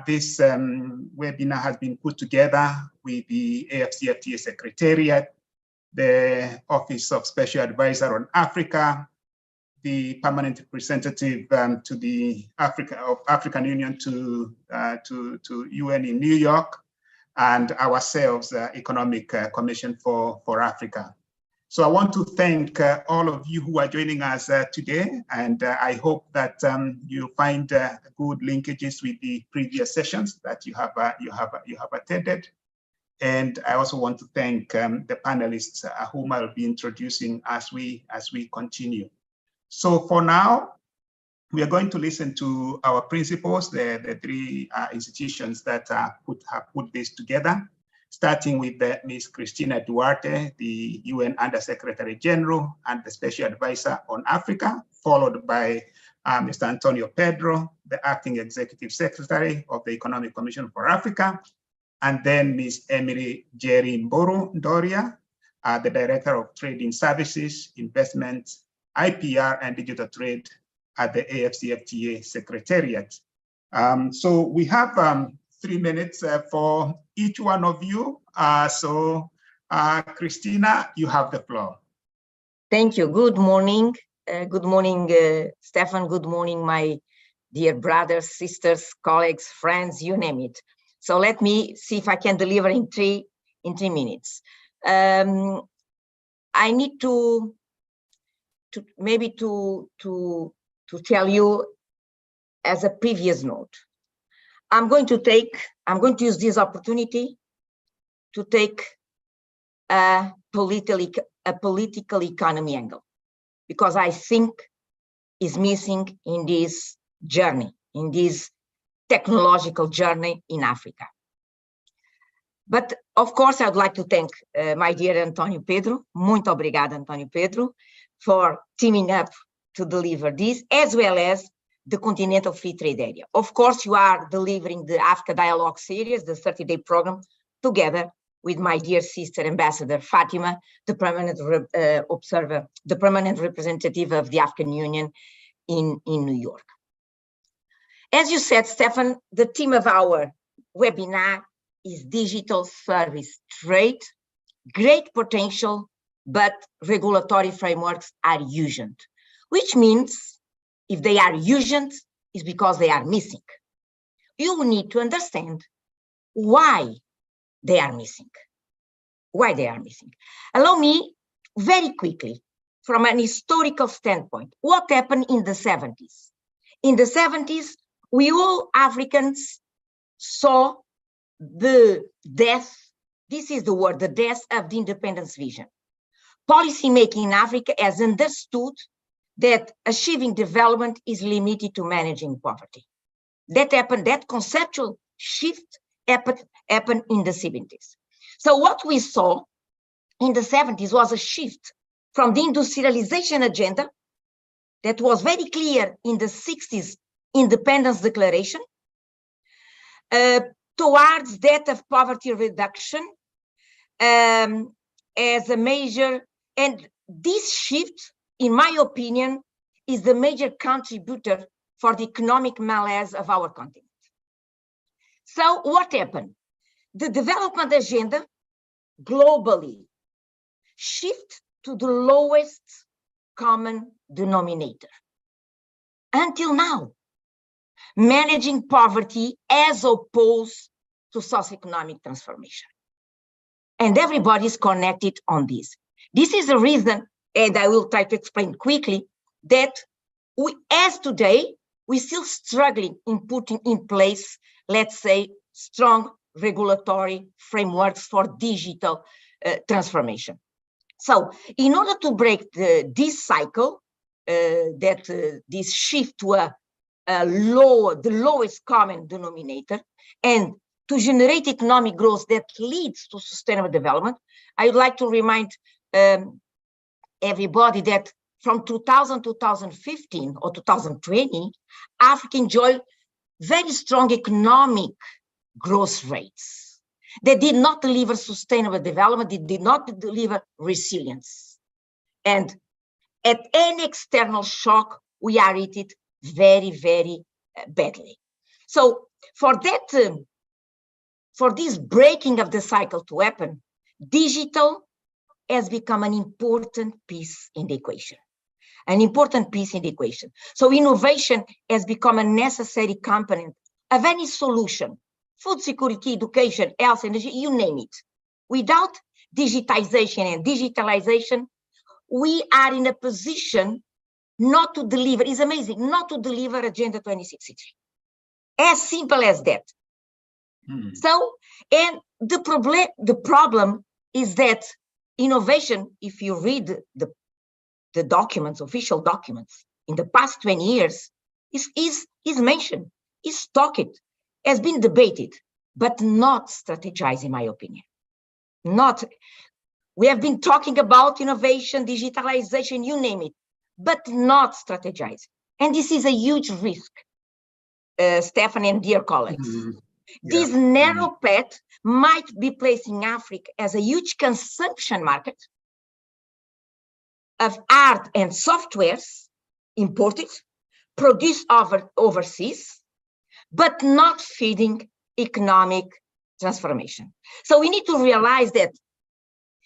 This webinar has been put together with the AFCFTA Secretariat, the Office of Special Advisor on Africa, the permanent representative to the African Union to UN in New York, and ourselves, Economic Commission for Africa. So I want to thank all of you who are joining us today, and I hope that you find good linkages with the previous sessions that you have attended. And I also want to thank the panelists whom I'll be introducing as we continue. So for now, we are going to listen to our principals, the three institutions that have put this together, starting with Ms. Cristina Duarte, the UN Under-Secretary General and the Special Advisor on Africa, followed by Mr. Antonio Pedro, the Acting Executive Secretary of the Economic Commission for Africa, and then Ms. Emily Jerry Mboro Doria, the Director of Trading Services, Investment, IPR, and Digital Trade at the AFCFTA Secretariat. So we have 3 minutes for each one of you. Cristina, you have the floor. Thank you. Good morning. Good morning, Stefan. Good morning, my dear brothers, sisters, colleagues, friends, you name it. So let me see if I can deliver in three minutes. I need to tell you as a previous note. I'm going to use this opportunity to take a political economy angle, because I think is missing in this journey, in this technological journey in Africa. But of course, I'd like to thank my dear Antonio Pedro, muito obrigada, Antonio Pedro, for teaming up to deliver this, as well as the Continental Free Trade Area. Of course, you are delivering the Africa Dialogue series, the 30-day program, together with my dear sister Ambassador Fatima, the permanent observer, the permanent representative of the African Union in New York. As you said, Stefan, the theme of our webinar is digital service trade, great potential, but regulatory frameworks are urgent, which means if they are urgent, it's because they are missing. You need to understand why they are missing. Why they are missing. Allow me very quickly, from an historical standpoint, what happened in the 70s? In the 70s, we all Africans saw the death, this is the word, the death of the independence vision. Policymaking in Africa has understood that achieving development is limited to managing poverty. That happened, that conceptual shift happened in the 70s. So what we saw in the 70s was a shift from the industrialization agenda that was very clear in the 60s Independence Declaration towards that of poverty reduction as a major, and this shift, in my opinion, is the major contributor for the economic malaise of our continent. So what happened? The development agenda globally shift to the lowest common denominator. Until now, managing poverty as opposed to socioeconomic transformation. And everybody's connected on this. This is the reason, and I will try to explain quickly, that today, we're still struggling in putting in place, let's say, strong regulatory frameworks for digital transformation. So in order to break this cycle, this shift to the lowest common denominator, and to generate economic growth that leads to sustainable development, I would like to remind everybody that from 2000 to 2015 or 2020, Africa enjoyed very strong economic growth rates. They did not deliver sustainable development, they did not deliver resilience. And at any external shock, we are hit very, very badly. So for this breaking of the cycle to happen, digital has become an important piece in the equation. An important piece in the equation. So innovation has become a necessary component of any solution: food security, education, health, energy, you name it. Without digitization and digitalization, we are in a position not to deliver, it's amazing, not to deliver Agenda 2063. As simple as that. So, and the problem is that innovation, if you read the documents, official documents, in the past 20 years, is mentioned, is talked, has been debated, but not strategized, in my opinion. Not, we have been talking about innovation, digitalization, you name it, but not strategized. And this is a huge risk, Stefan and dear colleagues. This narrow path might be placing Africa as a huge consumption market of art and softwares imported, produced overseas, but not feeding economic transformation. So we need to realize that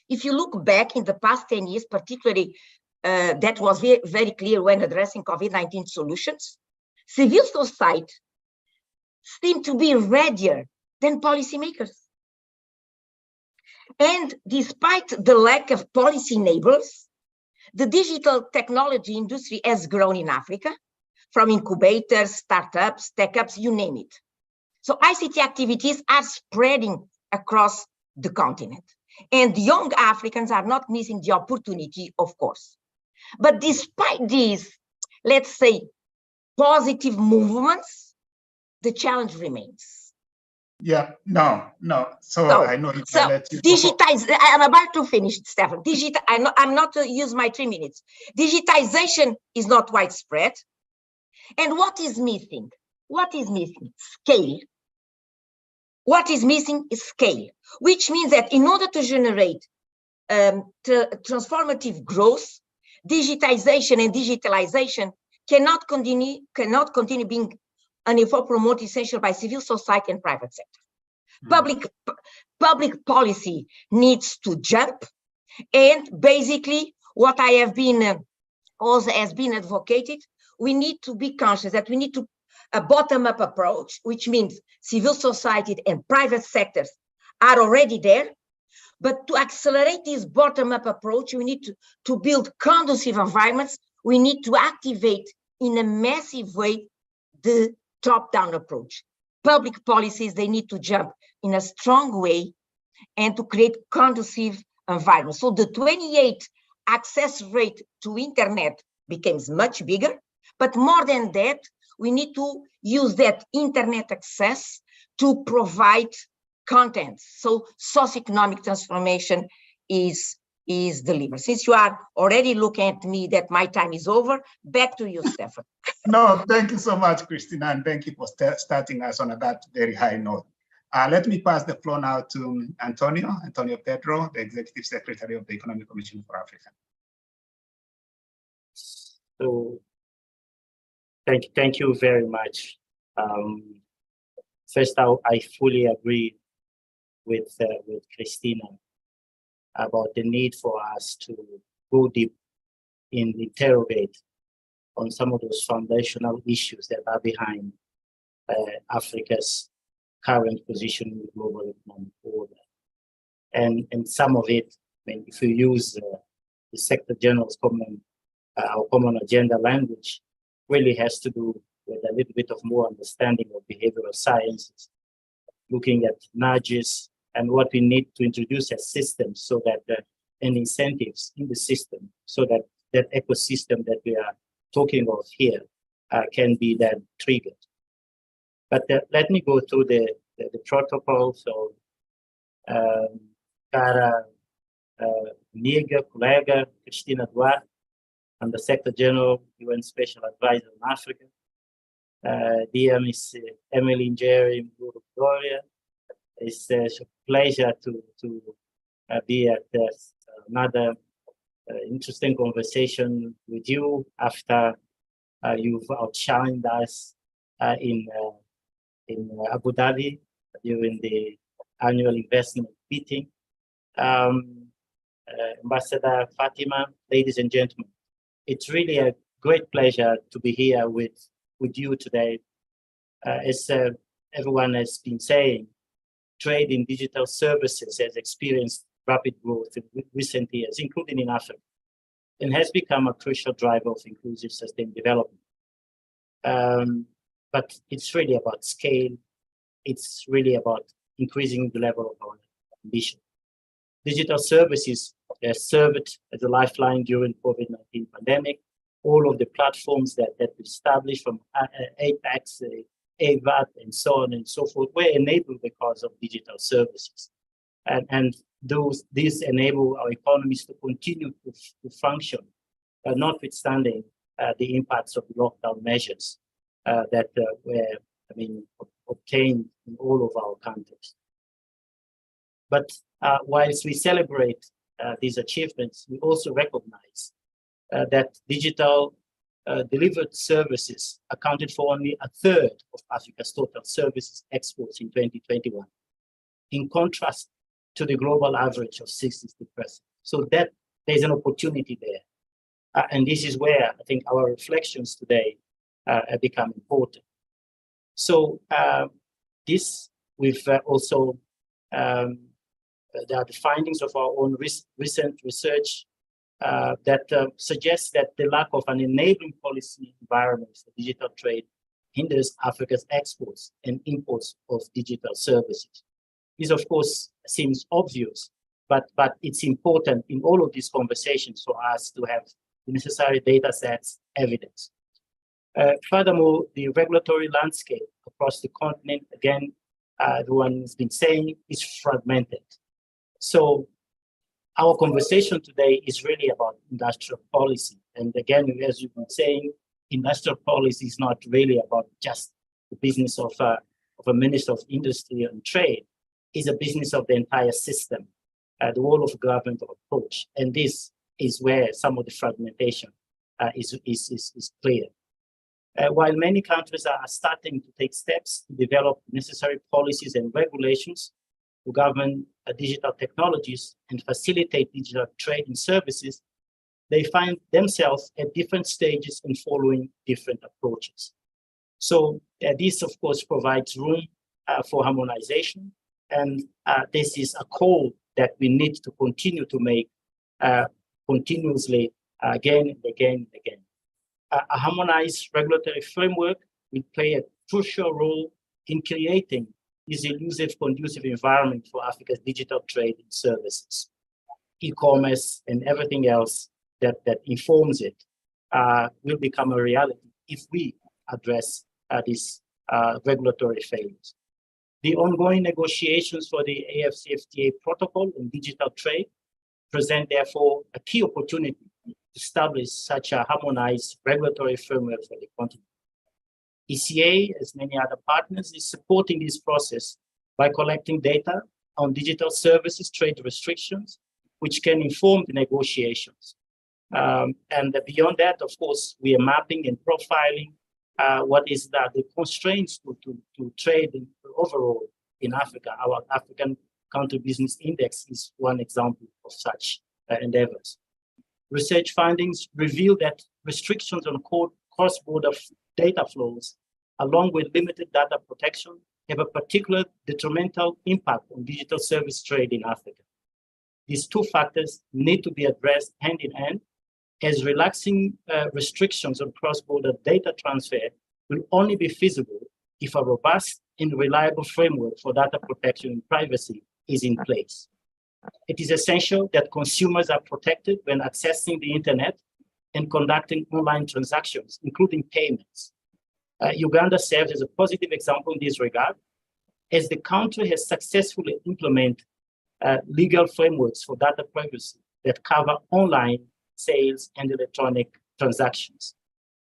if you look back in the past 10 years, particularly that was very clear when addressing COVID-19 solutions, civil society seemed to be readier than policymakers. And despite the lack of policy enablers, the digital technology industry has grown in Africa, from incubators, startups, tech-ups, you name it. So ICT activities are spreading across the continent. And young Africans are not missing the opportunity, of course. But despite these, let's say, positive movements, the challenge remains. Yeah, no. So I know if I let you digitize. I'm about to finish, Stefan. I'm not to use my 3 minutes. Digitization is not widespread. And what is missing? What is missing? Scale. What is missing is scale, which means that in order to generate transformative growth, digitization and digitalization cannot continue being an effort promoted essential by civil society and private sector. Public policy needs to jump, and basically what I have been also has been advocated, we need to be conscious that we need to a bottom-up approach, which means civil society and private sectors are already there. But to accelerate this bottom-up approach, we need to build conducive environments. We need to activate in a massive way the top-down approach. Public policies, they need to jump in a strong way and to create conducive environments. So the 28 access rate to internet becomes much bigger, but more than that, we need to use that internet access to provide content. So socioeconomic transformation is delivered. Since you are already looking at me that my time is over, back to you, Stefan. No, thank you so much, Christina, and thank you for starting us on that very high note. Let me pass the floor now to Antonio Pedro, the Executive Secretary of the Economic Commission for Africa. So, thank you very much. First, I fully agree with Christina about the need for us to go deep and interrogate on some of those foundational issues that are behind Africa's current position in the global economic order. And some of it, I mean, if you use the Secretary General's common agenda language, really has to do with a little bit of more understanding of behavioral sciences, looking at nudges and what we need to introduce as systems so that and incentives in the system so that that ecosystem that we are talking of here can be then triggered. But let me go through the protocol. So, cara amiga, colega, Christina Duarte, I'm the Secretary General, UN Special Advisor on Africa. Dear Ms. Emily Njeri Gloria, it's a pleasure to be at another interesting conversation with you after you've outshined us in Abu Dhabi during the annual investment meeting. Ambassador Fatima, ladies and gentlemen, it's really a great pleasure to be here with you today. As everyone has been saying, trade in digital services has experienced rapid growth in recent years, including in Africa, and has become a crucial driver of inclusive sustainable development. But it's really about scale. It's really about increasing the level of our ambition. Digital services served as a lifeline during COVID-19 pandemic. All of the platforms that we established, from APEX, AVAT, and so on and so forth, were enabled because of digital services. And these enable our economies to continue to function, notwithstanding the impacts of the lockdown measures that were, obtained in all of our countries. But whilst we celebrate these achievements, we also recognize that digital delivered services accounted for only a third of Africa's total services exports in 2021, in contrast to the global average of 60%. So that there's an opportunity there. And this is where I think our reflections today have become important. So we've also, there are the findings of our own recent research that suggests that the lack of an enabling policy environment for digital trade hinders Africa's exports and imports of digital services. This, of course, seems obvious, but it's important in all of these conversations for us to have the necessary data sets, evidence. Furthermore, the regulatory landscape across the continent, again, everyone has been saying, is fragmented. So our conversation today is really about industrial policy. And again, as you've been saying, industrial policy is not really about just the business of a Minister of Industry and Trade. It's a business of the entire system, the whole of government approach. And this is where some of the fragmentation is clear. While many countries are starting to take steps to develop necessary policies and regulations to govern digital technologies and facilitate digital trade and services, they find themselves at different stages and following different approaches. So this, of course, provides room for harmonization, and this is a call that we need to continue to make continuously again and again and again. A harmonized regulatory framework will play a crucial role in creating this elusive, conducive environment for Africa's digital trade and services. E-commerce and everything else that informs it will become a reality if we address these regulatory failures. The ongoing negotiations for the AFCFTA protocol on digital trade present, therefore, a key opportunity to establish such a harmonized regulatory framework for the continent. ECA, as many other partners, is supporting this process by collecting data on digital services trade restrictions, which can inform the negotiations. And beyond that, of course, we are mapping and profiling what is the constraints to trade overall in Africa. Our African Counter Business Index is one example of such endeavors. Research findings reveal that restrictions on cross-border data flows, along with limited data protection, have a particular detrimental impact on digital service trade in Africa. These two factors need to be addressed hand in hand, as relaxing restrictions on cross-border data transfer will only be feasible if a robust and reliable framework for data protection and privacy is in place. It is essential that consumers are protected when accessing the internet and conducting online transactions, including payments. Uganda serves as a positive example in this regard, as the country has successfully implemented legal frameworks for data privacy that cover online sales and electronic transactions.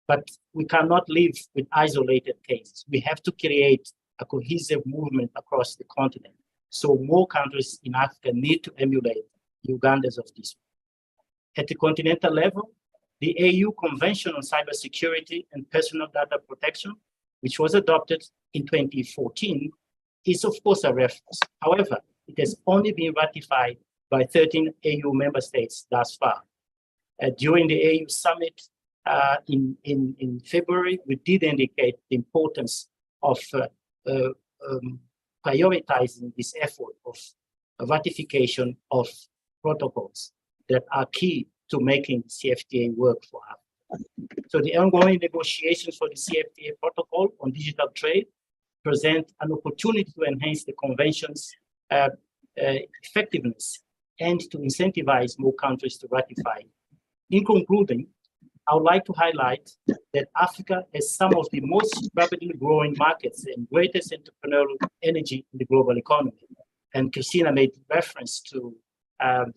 But we cannot live with isolated cases. We have to create a cohesive movement across the continent. So more countries in Africa need to emulate Uganda's of this. At the continental level, the AU Convention on Cybersecurity and Personal Data Protection which was adopted in 2014, is of course a reference. However, it has only been ratified by 13 AU member states thus far. During the AU summit in February, we did indicate the importance of prioritizing this effort of ratification of protocols that are key to making CFTA work for us. So the ongoing negotiations for the CFTA protocol on digital trade present an opportunity to enhance the convention's effectiveness and to incentivize more countries to ratify. In concluding, I would like to highlight that Africa has some of the most rapidly growing markets and greatest entrepreneurial energy in the global economy. And Christina made reference to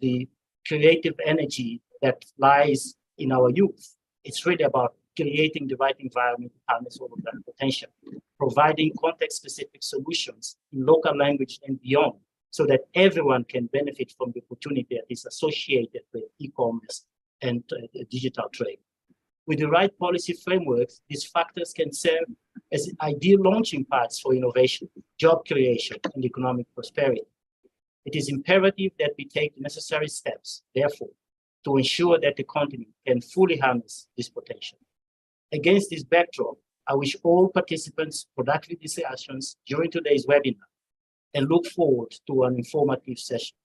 the creative energy that lies in our youth. It's really about creating the right environment to harness all of that potential, providing context-specific solutions in local language and beyond, so that everyone can benefit from the opportunity that is associated with e-commerce and digital trade. With the right policy frameworks, these factors can serve as ideal launching pads for innovation, job creation, and economic prosperity. It is imperative that we take the necessary steps, therefore, to ensure that the continent can fully harness this potential. Against this backdrop, I wish all participants productive discussions during today's webinar and look forward to an informative session.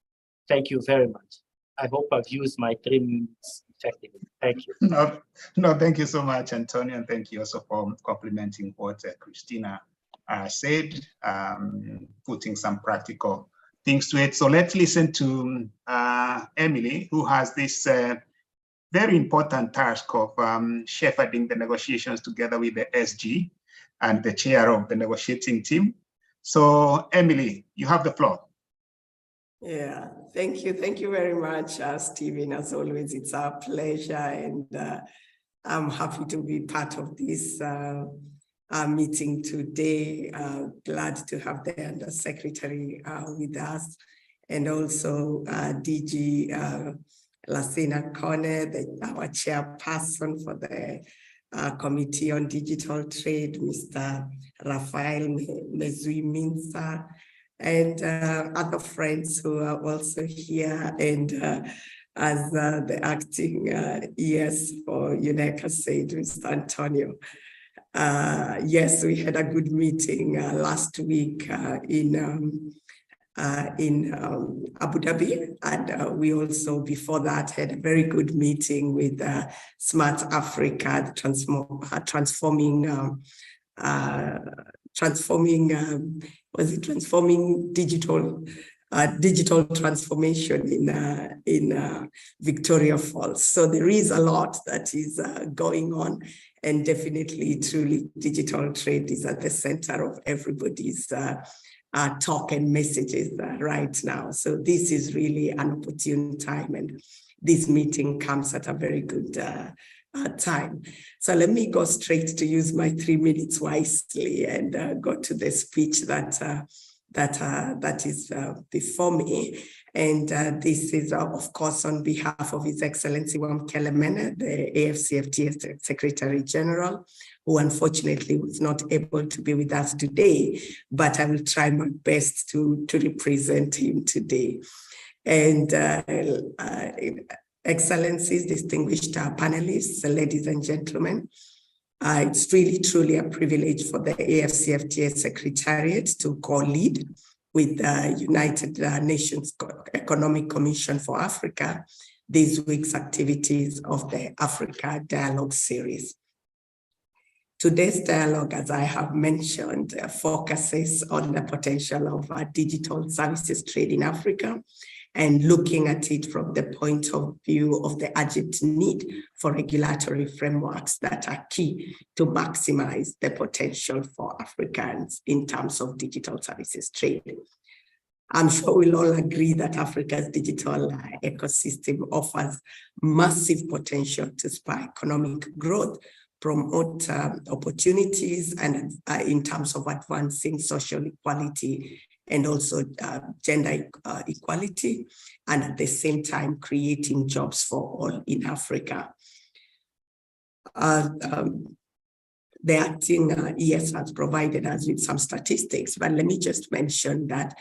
Thank you very much. I hope I've used my 3 minutes effectively. Thank you. No, thank you so much, Antonio, and thank you also for complimenting what Christina said, putting some practical things to it. So let's listen to Emily, who has this very important task of shepherding the negotiations together with the SG and the chair of the negotiating team. So Emily, you have the floor. Yeah, thank you. Thank you very much, Stephen. As always, it's our pleasure, and I'm happy to be part of this meeting today. Glad to have the Undersecretary with us, and also DG Lassina Kone, our chairperson for the Committee on Digital Trade, Mr. Rafael Mezui-Minsa, and other friends who are also here, and as the acting ES for UNECA said, Mr. Antonio. Yes, we had a good meeting last week in Abu Dhabi, and we also before that had a very good meeting with Smart Africa, transforming digital transformation in Victoria Falls. So there is a lot that is going on, and definitely, truly, digital trade is at the center of everybody's talk and messages right now. So this is really an opportune time, and this meeting comes at a very good time. So let me go straight to use my 3 minutes wisely and go to the speech that is before me. And this is, of course, on behalf of His Excellency Wamkele Mene, the AFCFTA Secretary General, who unfortunately was not able to be with us today, but I will try my best to represent him today. And Excellencies, distinguished panelists, ladies and gentlemen, it's really, truly a privilege for the AFCFTA Secretariat to co-lead with the United Nations Economic Commission for Africa this week's activities of the Africa Dialogue Series. Today's dialogue, as I have mentioned, focuses on the potential of digital services trade in Africa, and looking at it from the point of view of the urgent need for regulatory frameworks that are key to maximize the potential for Africans in terms of digital services trade. I'm sure we'll all agree that Africa's digital ecosystem offers massive potential to spur economic growth, promote opportunities, and in terms of advancing social equality and also gender equality, and at the same time creating jobs for all in Africa. the acting ES has provided us with some statistics, but let me just mention that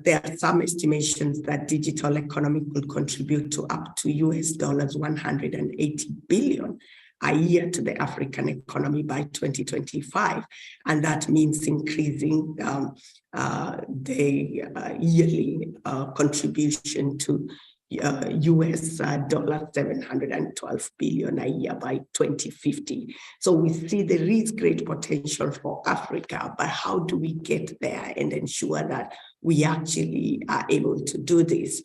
there are some estimations that digital economy will contribute to up to US $180 billion a year to the African economy by 2025. And that means increasing the yearly contribution to US $712 billion a year by 2050. So we see there is great potential for Africa, but how do we get there and ensure that we actually are able to do this?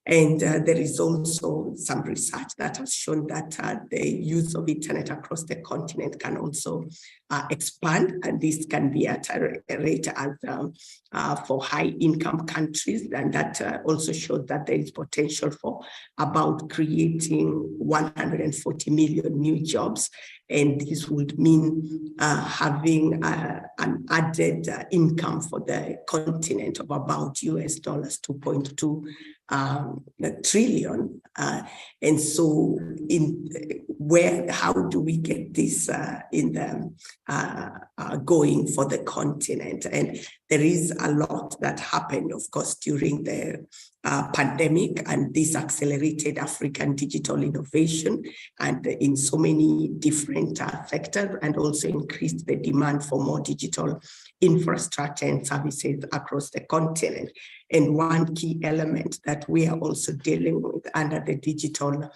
And there is also some research that has shown that the use of internet across the continent can also expand, and this can be at a rate as for high-income countries, and that also shows that there is potential for about creating 140 million new jobs, and this would mean having an added income for the continent of about US $2.2 trillion. And so how do we get this in the going for the continent? And there is a lot that happened, of course, during the pandemic, and this accelerated African digital innovation and in so many different sectors, and also increased the demand for more digital infrastructure and services across the continent. And one key element that we are also dealing with under the digital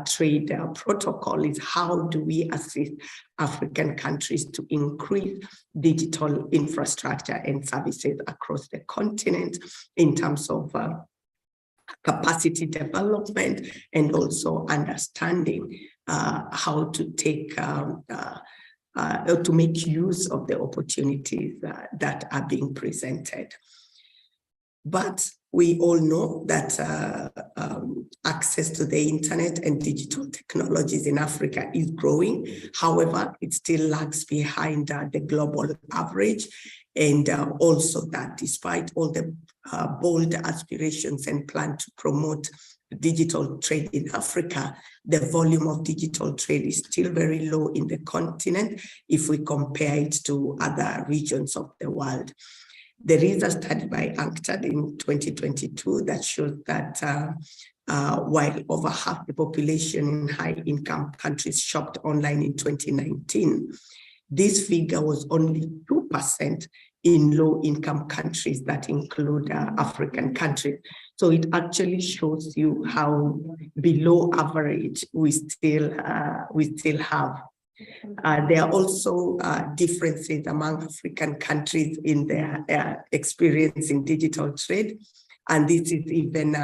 trade protocol is how do we assist African countries to increase digital infrastructure and services across the continent in terms of capacity development, and also understanding how to take to make use of the opportunities that are being presented. But we all know that access to the internet and digital technologies in Africa is growing. However, it still lags behind the global average. And also that despite all the bold aspirations and plan to promote digital trade in Africa, the volume of digital trade is still very low in the continent if we compare it to other regions of the world. There is a study by UNCTAD in 2022 that shows that while over half the population in high-income countries shopped online in 2019, this figure was only 2% in low-income countries that include African countries. So it actually shows you how below average we still have. There are also differences among African countries in their experience in digital trade. And this is even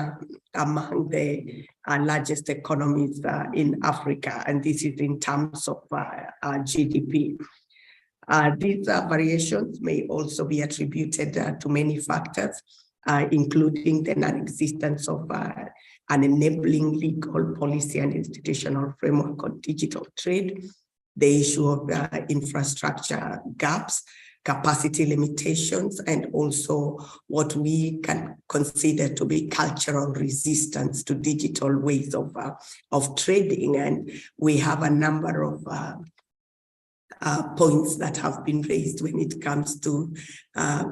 among the largest economies in Africa. And this is in terms of GDP. These variations may also be attributed to many factors, including the non-existence of an enabling legal policy and institutional framework on digital trade, the issue of infrastructure gaps, capacity limitations, and also what we can consider to be cultural resistance to digital ways of trading. And we have a number of points that have been raised when it comes to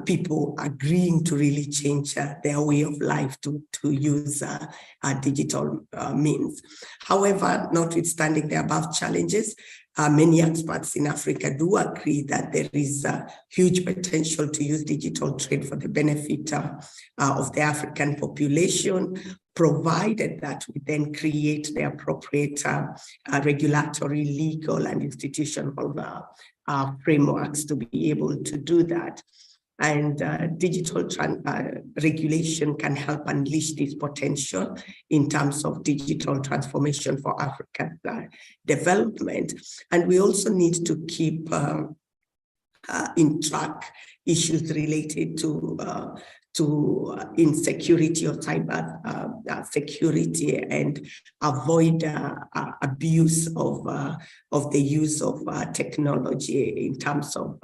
people agreeing to really change their way of life to use digital means. However, notwithstanding the above challenges, many experts in Africa do agree that there is a huge potential to use digital trade for the benefit of the African population, provided that we then create the appropriate regulatory, legal, and institutional frameworks to be able to do that. And digital regulation can help unleash this potential in terms of digital transformation for Africa's development. And we also need to keep in track issues related to insecurity or cyber security, and avoid abuse of the use of technology in terms of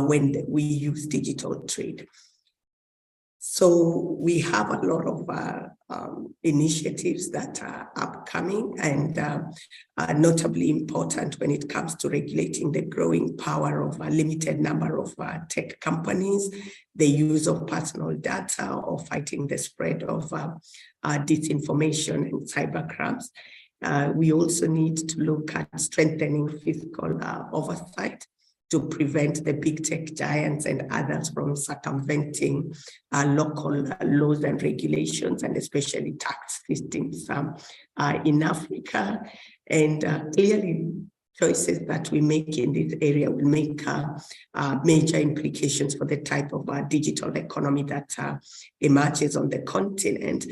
when we use digital trade. So we have a lot of initiatives that are upcoming and notably important when it comes to regulating the growing power of a limited number of tech companies, the use of personal data, or fighting the spread of disinformation and cybercrimes. We also need to look at strengthening fiscal oversight to prevent the big tech giants and others from circumventing local laws and regulations, and especially tax systems in Africa. And clearly, choices that we make in this area will make major implications for the type of digital economy that emerges on the continent.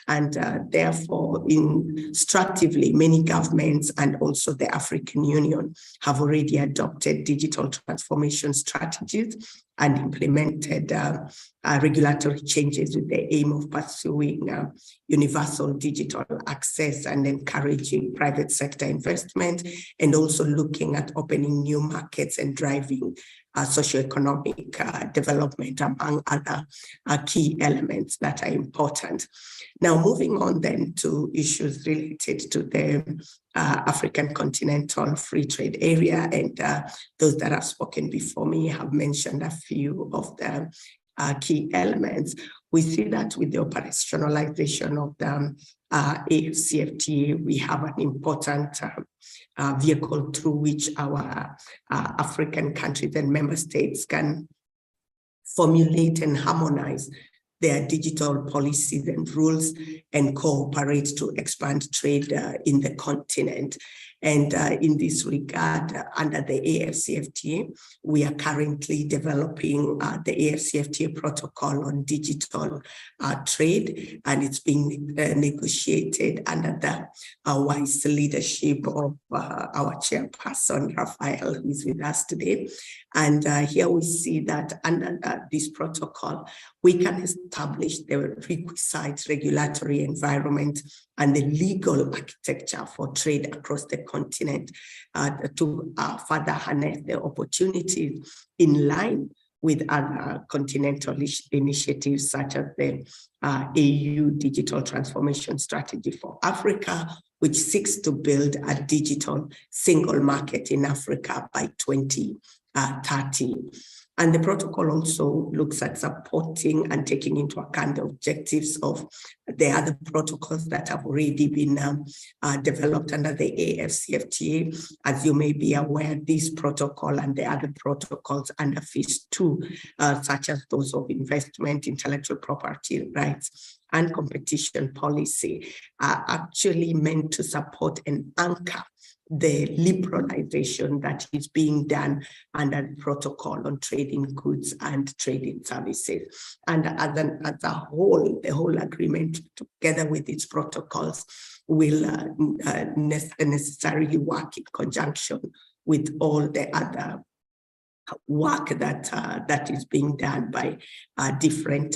And therefore, instructively, many governments and also the African Union have already adopted digital transformation strategies and implemented regulatory changes with the aim of pursuing universal digital access and encouraging private sector investment, and also looking at opening new markets and driving socioeconomic development, among other key elements that are important. Now, moving on then to issues related to the African Continental Free Trade Area, and those that have spoken before me have mentioned a few of the key elements. We see that with the operationalization of the AFCFTA, we have an important vehicle through which our African countries and member states can formulate and harmonize their digital policies and rules and cooperate to expand trade in the continent. And in this regard, under the AFCFTA, we are currently developing the AFCFTA protocol on digital trade, and it's being negotiated under the wise leadership of our chairperson, Raphael, who is with us today. And here we see that under this protocol, we can establish the requisite regulatory environment and the legal architecture for trade across the continent to further harness the opportunities in line with other continental initiatives such as the AU Digital Transformation Strategy for Africa, which seeks to build a digital single market in Africa by 2030. And the protocol also looks at supporting and taking into account the objectives of the other protocols that have already been developed under the AFCFTA. As you may be aware, this protocol and the other protocols under Phase 2, such as those of investment, intellectual property rights, and competition policy, are actually meant to support and anchor the liberalization that is being done under the protocol on trading goods and trading services. And as a whole, the whole agreement together with its protocols will necessarily work in conjunction with all the other work that is being done by different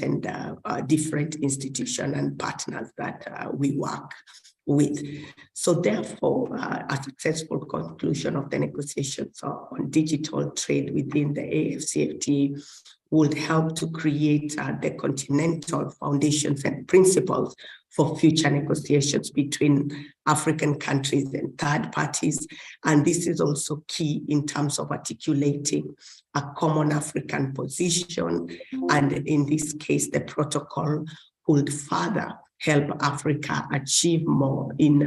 institutions and partners that we work with. So therefore, a successful conclusion of the negotiations on digital trade within the AFCFTA would help to create the continental foundations and principles for future negotiations between African countries and third parties. And this is also key in terms of articulating a common African position. And in this case, the protocol would further help Africa achieve more in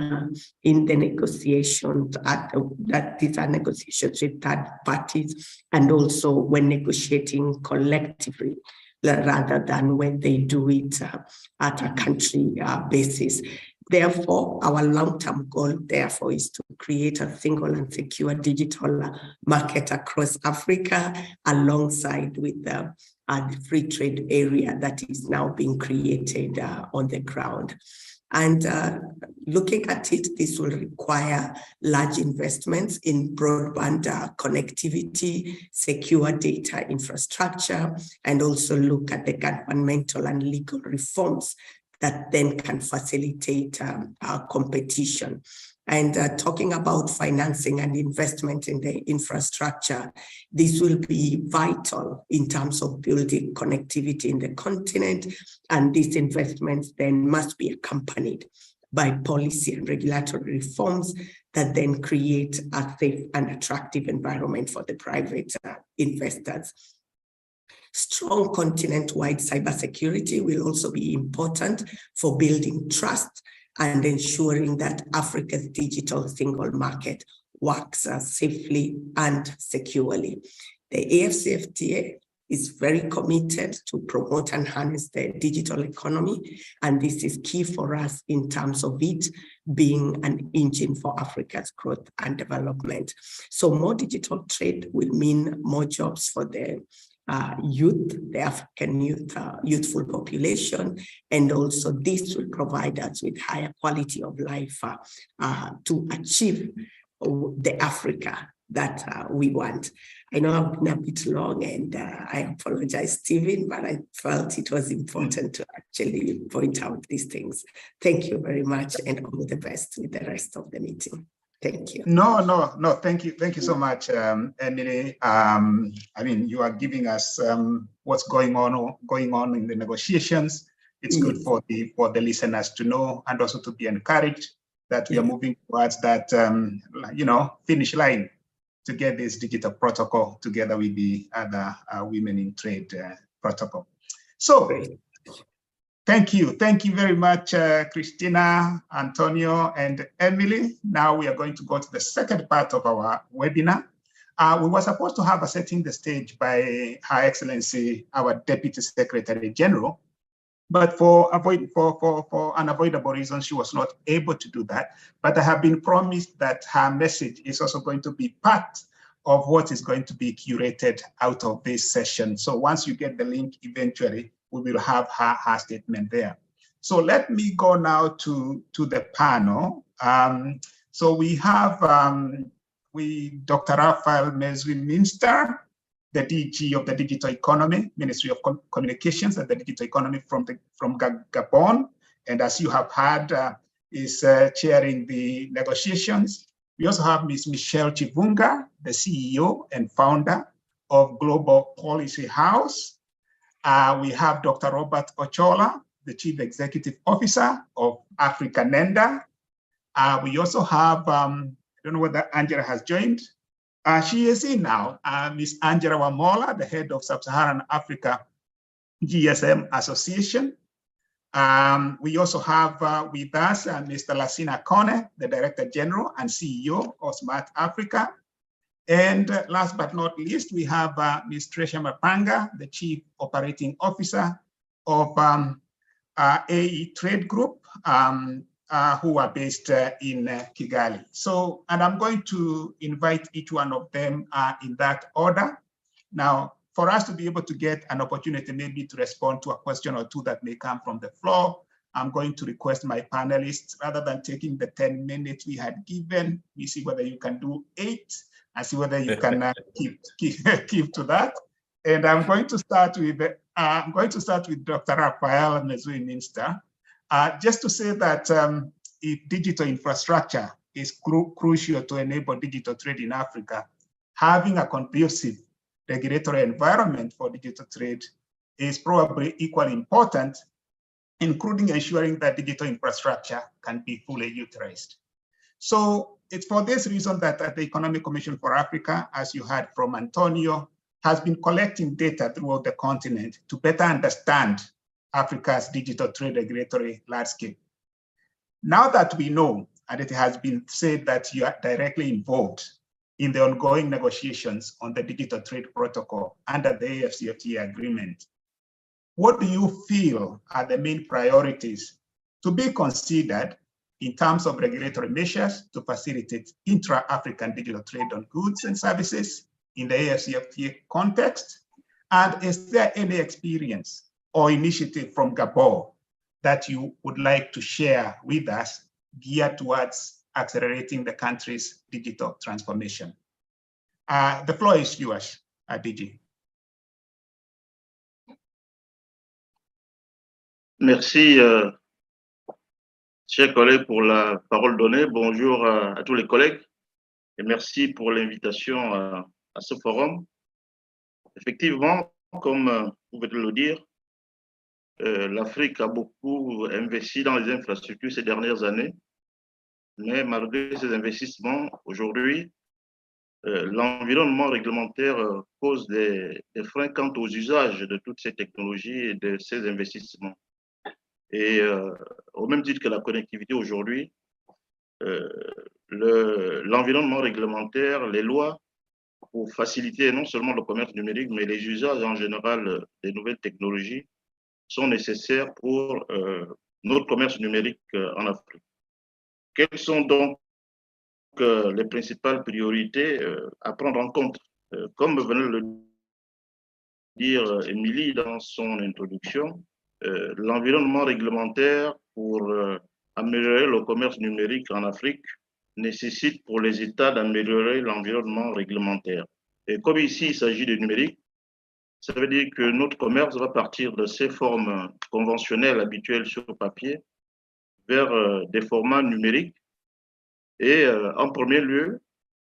the negotiations that these are negotiations with third parties, and also when negotiating collectively rather than when they do it at a country basis. Therefore, our long-term goal, therefore, is to create a single and secure digital market across Africa, alongside with the free trade area that is now being created on the ground. And looking at it, this will require large investments in broadband connectivity, secure data infrastructure, and also look at the governmental and legal reforms that then can facilitate competition. And talking about financing and investment in the infrastructure, this will be vital in terms of building connectivity in the continent. And these investments then must be accompanied by policy and regulatory reforms that then create a safe and attractive environment for the private investors. Strong continent-wide cybersecurity will also be important for building trust and ensuring that Africa's digital single market works safely and securely. The AFCFTA is very committed to promote and harness the digital economy, and this is key for us in terms of it being an engine for Africa's growth and development. So more digital trade will mean more jobs for the youth, the African youth, youthful population, and also this will provide us with higher quality of life to achieve the Africa that we want. I know I've been a bit long, and I apologize, Stephen, but I felt it was important to actually point out these things. Thank you very much, and all the best with the rest of the meeting. Thank you. No. Thank you. Thank you so much, Emily. I mean, you are giving us what's going on in the negotiations. It's good for the listeners to know, and also to be encouraged that we are moving towards that finish line to get this digital protocol together with the other Women in Trade protocol. So. Thank you very much, Christina, Antonio, and Emily. Now we are going to go to the second part of our webinar. We were supposed to have a setting the stage by Her Excellency, our Deputy Secretary General, but for unavoidable reasons, she was not able to do that. But I have been promised that her message is also going to be part of what is going to be curated out of this session. So once you get the link eventually, we will have her statement there. So let me go now to the panel. So we have Dr. Raphael Mezwi-Minster, the DG of the Digital Economy, Ministry of Communications and the Digital Economy from Gabon. And as you have heard, is chairing the negotiations. We also have Ms. Michelle Chivunga, the CEO and founder of Global Policy House. We have Dr. Robert Ochola, the Chief Executive Officer of Africa NENDA. We also have, I don't know whether Angela has joined. She is in now, Ms. Angela Wamola, the head of Sub-Saharan Africa GSM Association. We also have with us Mr. Lassina Kone, the Director General and CEO of Smart Africa. And last but not least, we have Ms. Tresha Mapanga, the Chief Operating Officer of AE Trade Group, who are based in Kigali. So, and I'm going to invite each one of them in that order. Now, for us to be able to get an opportunity maybe to respond to a question or two that may come from the floor, I'm going to request my panelists, rather than taking the 10 minutes we had given, we see whether you can do 8, and see whether you can keep to that. And I'm going to start with Dr. Raphael Mezwi-Minster, just to say that if digital infrastructure is crucial to enable digital trade in Africa, having a conducive regulatory environment for digital trade is probably equally important, including ensuring that digital infrastructure can be fully utilized. So it's for this reason that the Economic Commission for Africa, as you heard from Antonio, has been collecting data throughout the continent to better understand Africa's digital trade regulatory landscape. Now that we know, and it has been said that you are directly involved in the ongoing negotiations on the digital trade protocol under the AFCFTA agreement, what do you feel are the main priorities to be considered in terms of regulatory measures to facilitate intra-African digital trade on goods and services in the AFCFTA context? And is there any experience or initiative from Gabon that you would like to share with us geared towards accelerating the country's digital transformation? The floor is yours, DG. Merci, Chers collègues, pour la parole donnée, bonjour à tous les collègues et merci pour l'invitation à ce forum. Effectivement, comme vous venez de le dire, l'Afrique a beaucoup investi dans les infrastructures ces dernières années, mais malgré ces investissements, aujourd'hui, l'environnement réglementaire pose des freins quant aux usages de toutes ces technologies et de ces investissements. Et au même titre que la connectivité aujourd'hui, l'environnement réglementaire, les lois, pour faciliter non seulement le commerce numérique, mais les usages en général des nouvelles technologies sont nécessaires pour notre commerce numérique en Afrique. Quelles sont donc les principales priorités à prendre en compte? Comme venait de le dire Émilie dans son introduction, l'environnement réglementaire pour améliorer le commerce numérique en Afrique nécessite pour les États d'améliorer l'environnement réglementaire. Et comme ici, il s'agit de numérique, ça veut dire que notre commerce va partir de ces formes conventionnelles habituelles sur papier vers des formats numériques. Et en premier lieu,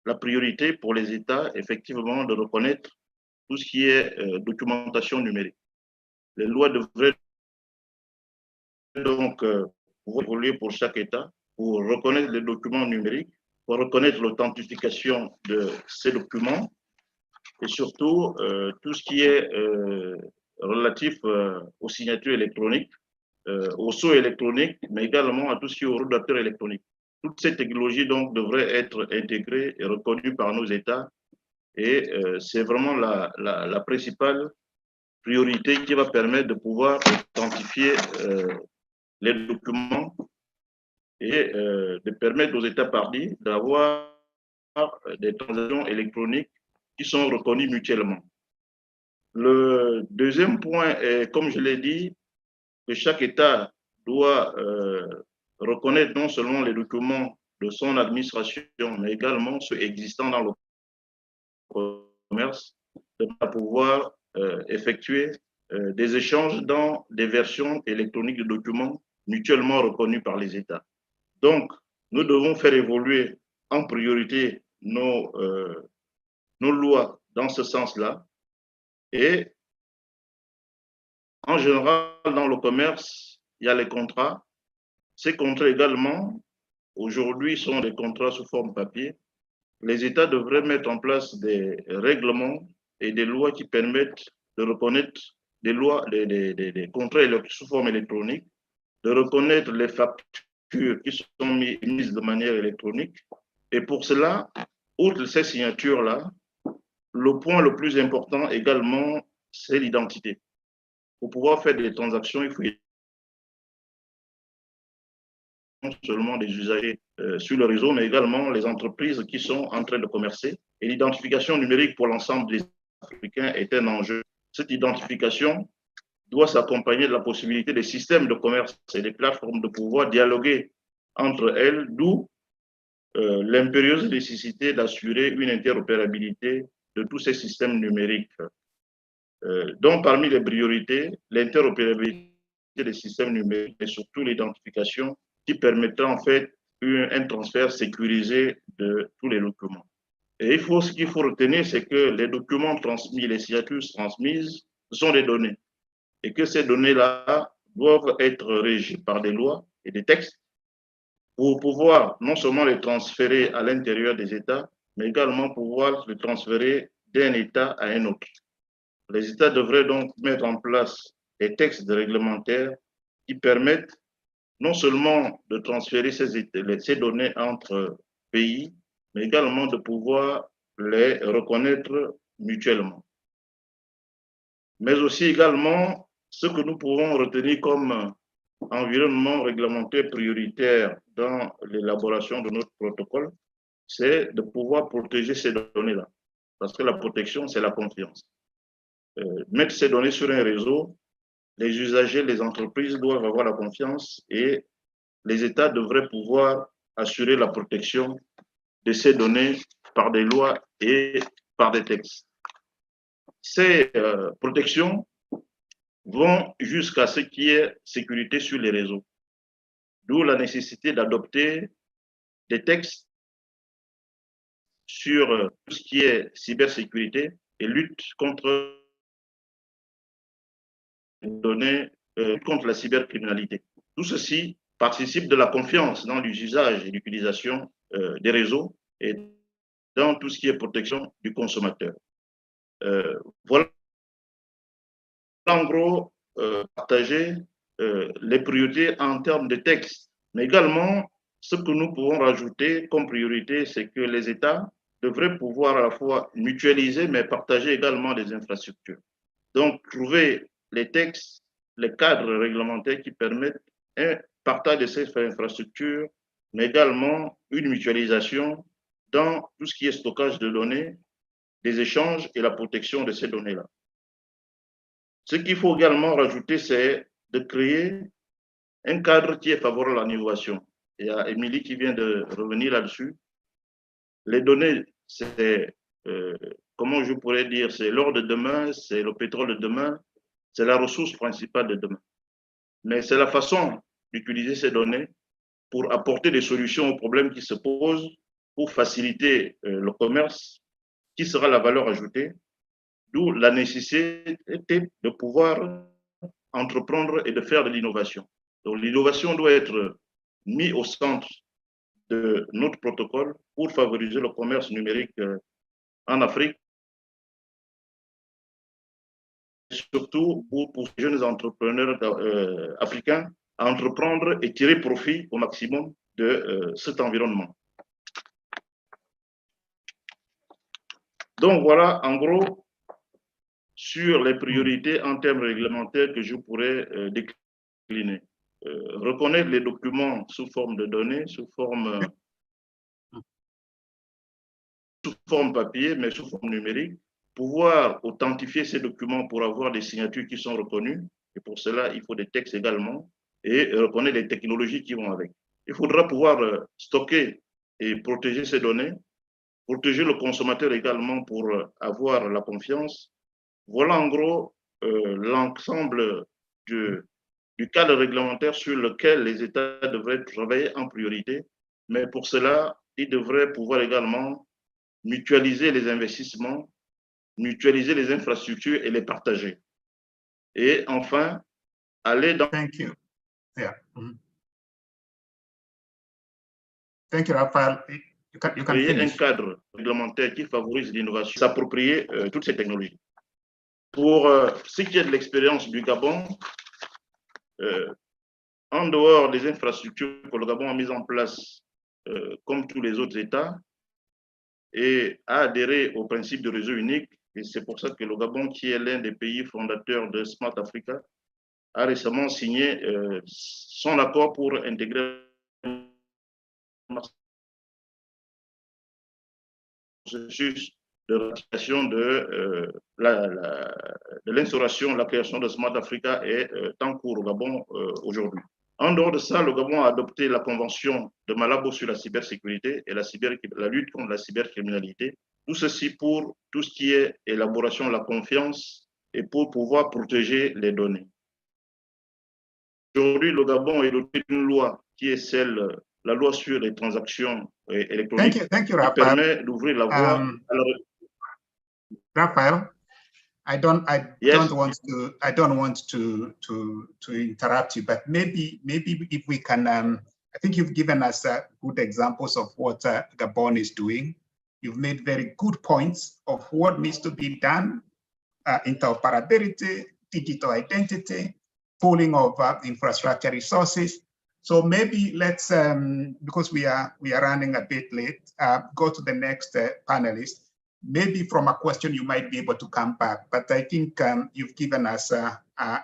la priorité pour les États, effectivement, de reconnaître tout ce qui est documentation numérique. Les lois devraient donc pouvoir évoluer pour chaque État pour reconnaître les documents numériques, pour reconnaître l'authentification de ces documents et surtout tout ce qui est relatif aux signatures électroniques, au sceau électronique, mais également à tout ce qui est au redateur électronique. Toutes ces technologies donc devraient être intégrées et reconnues par nos États et c'est vraiment la principale priorité qui va permettre de pouvoir authentifier les documents et de permettre aux États parties d'avoir des transactions électroniques qui sont reconnues mutuellement. Le deuxième point est, comme je l'ai dit, que chaque État doit reconnaître non seulement les documents de son administration, mais également ceux existants dans le commerce, de pouvoir effectuer des échanges dans des versions électroniques de documents mutuellement reconnus par les États. Donc, nous devons faire évoluer en priorité nos lois dans ce sens-là. Et en général, dans le commerce, il y a les contrats. Ces contrats également, aujourd'hui, sont des contrats sous forme papier. Les États devraient mettre en place des règlements et des lois qui permettent de reconnaître des contrats sous forme électronique, de reconnaître les factures qui sont mises de manière électronique. Et pour cela, outre ces signatures-là, le point le plus important également, c'est l'identité. Pour pouvoir faire des transactions, il faut non seulement des usagers sur le réseau, mais également les entreprises qui sont en train de commercer. Et l'identification numérique pour l'ensemble des Africains est un enjeu. Cette identification doit s'accompagner de la possibilité des systèmes de commerce et des plateformes de pouvoir dialoguer entre elles, d'où l'impérieuse nécessité d'assurer une interopérabilité de tous ces systèmes numériques. Donc, parmi les priorités, l'interopérabilité des systèmes numériques et surtout l'identification qui permettra en fait un transfert sécurisé de tous les documents. Et ce qu'il faut retenir, c'est que les documents transmis, les signatures transmises, ce sont des données. Et que ces données-là doivent être régies par des lois et des textes pour pouvoir non seulement les transférer à l'intérieur des États, mais également pouvoir les transférer d'un État à un autre. Les États devraient donc mettre en place des textes réglementaires qui permettent non seulement de transférer ces données entre pays, mais également de pouvoir les reconnaître mutuellement. Mais aussi également, ce que nous pouvons retenir comme environnement réglementaire prioritaire dans l'élaboration de notre protocole, c'est de pouvoir protéger ces données-là. Parce que la protection, c'est la confiance. Mettre ces données sur un réseau, les usagers, les entreprises doivent avoir la confiance et les États devraient pouvoir assurer la protection de ces données par des lois et par des textes. Ces protections vont jusqu'à ce qui est sécurité sur les réseaux. d'où la nécessité d'adopter des textes sur tout ce qui est cybersécurité et lutte contre contre la cybercriminalité. Tout ceci participe de la confiance dans l'usage et l'utilisation des réseaux et dans tout ce qui est protection du consommateur. Voilà en gros partager les priorités en termes de textes, mais également ce que nous pouvons rajouter comme priorité, c'est que les États devraient pouvoir à la fois mutualiser, mais partager également des infrastructures. Donc, trouver les textes, les cadres réglementaires qui permettent un partage de ces infrastructures, mais également une mutualisation dans tout ce qui est stockage de données, des échanges et la protection de ces données-là. Ce qu'il faut également rajouter, c'est de créer un cadre qui est favorable à l'innovation. Il y a Émilie qui vient de revenir là-dessus. Les données, c'est, comment je pourrais dire, c'est l'or de demain, c'est le pétrole de demain, c'est la ressource principale de demain. Mais c'est la façon d'utiliser ces données pour apporter des solutions aux problèmes qui se posent, pour faciliter le commerce, qui sera la valeur ajoutée, d'où la nécessité de pouvoir entreprendre et de faire de l'innovation. Donc l'innovation doit être mise au centre de notre protocole pour favoriser le commerce numérique en Afrique, et surtout pour les jeunes entrepreneurs africains à entreprendre et tirer profit au maximum de cet environnement. Donc voilà, en gros, sur les priorités en termes réglementaires que je pourrais décliner. Reconnaître les documents sous forme de données, sous forme papier, mais sous forme numérique, pouvoir authentifier ces documents pour avoir des signatures qui sont reconnues, et pour cela, il faut des textes également, et reconnaître les technologies qui vont avec. Il faudra pouvoir stocker et protéger ces données, protéger le consommateur également pour avoir la confiance. Voilà en gros l'ensemble du cadre réglementaire sur lequel les États devraient travailler en priorité, mais pour cela, ils devraient pouvoir également mutualiser les investissements, mutualiser les infrastructures et les partager. Et enfin, aller dans... Thank you. Yeah. Mm-hmm. Thank you, Raphaël. You can créer finish. Un cadre réglementaire qui favorise l'innovation, s'approprier toutes ces technologies. Pour ce qui est de l'expérience du Gabon, en dehors des infrastructures que le Gabon a mises en place, comme tous les autres États, et a adhéré au principe de réseau unique, et c'est pour ça que le Gabon, qui est l'un des pays fondateurs de Smart Africa, a récemment signé son accord pour intégrer le processus de ratification de l'instauration, la création de Smart Africa est en cours au Gabon aujourd'hui. En dehors de ça, le Gabon a adopté la convention de Malabo sur la cybersécurité et la lutte contre la cybercriminalité. Tout ceci pour tout ce qui est élaboration de la confiance et pour pouvoir protéger les données. Aujourd'hui, le Gabon est doté d'une loi qui est la loi sur les transactions électroniques. Thank you, qui Raphaël. permet d'ouvrir la voie à la... Raphaël, I don't Yes. want to interrupt you, but maybe if we can, I think you've given us good examples of what Gabon is doing. You've made very good points of what needs to be done, interoperability, digital identity, pooling of infrastructure resources. So maybe let's, because we are running a bit late, go to the next panelist. Maybe from a question you might be able to come back, but I think you've given us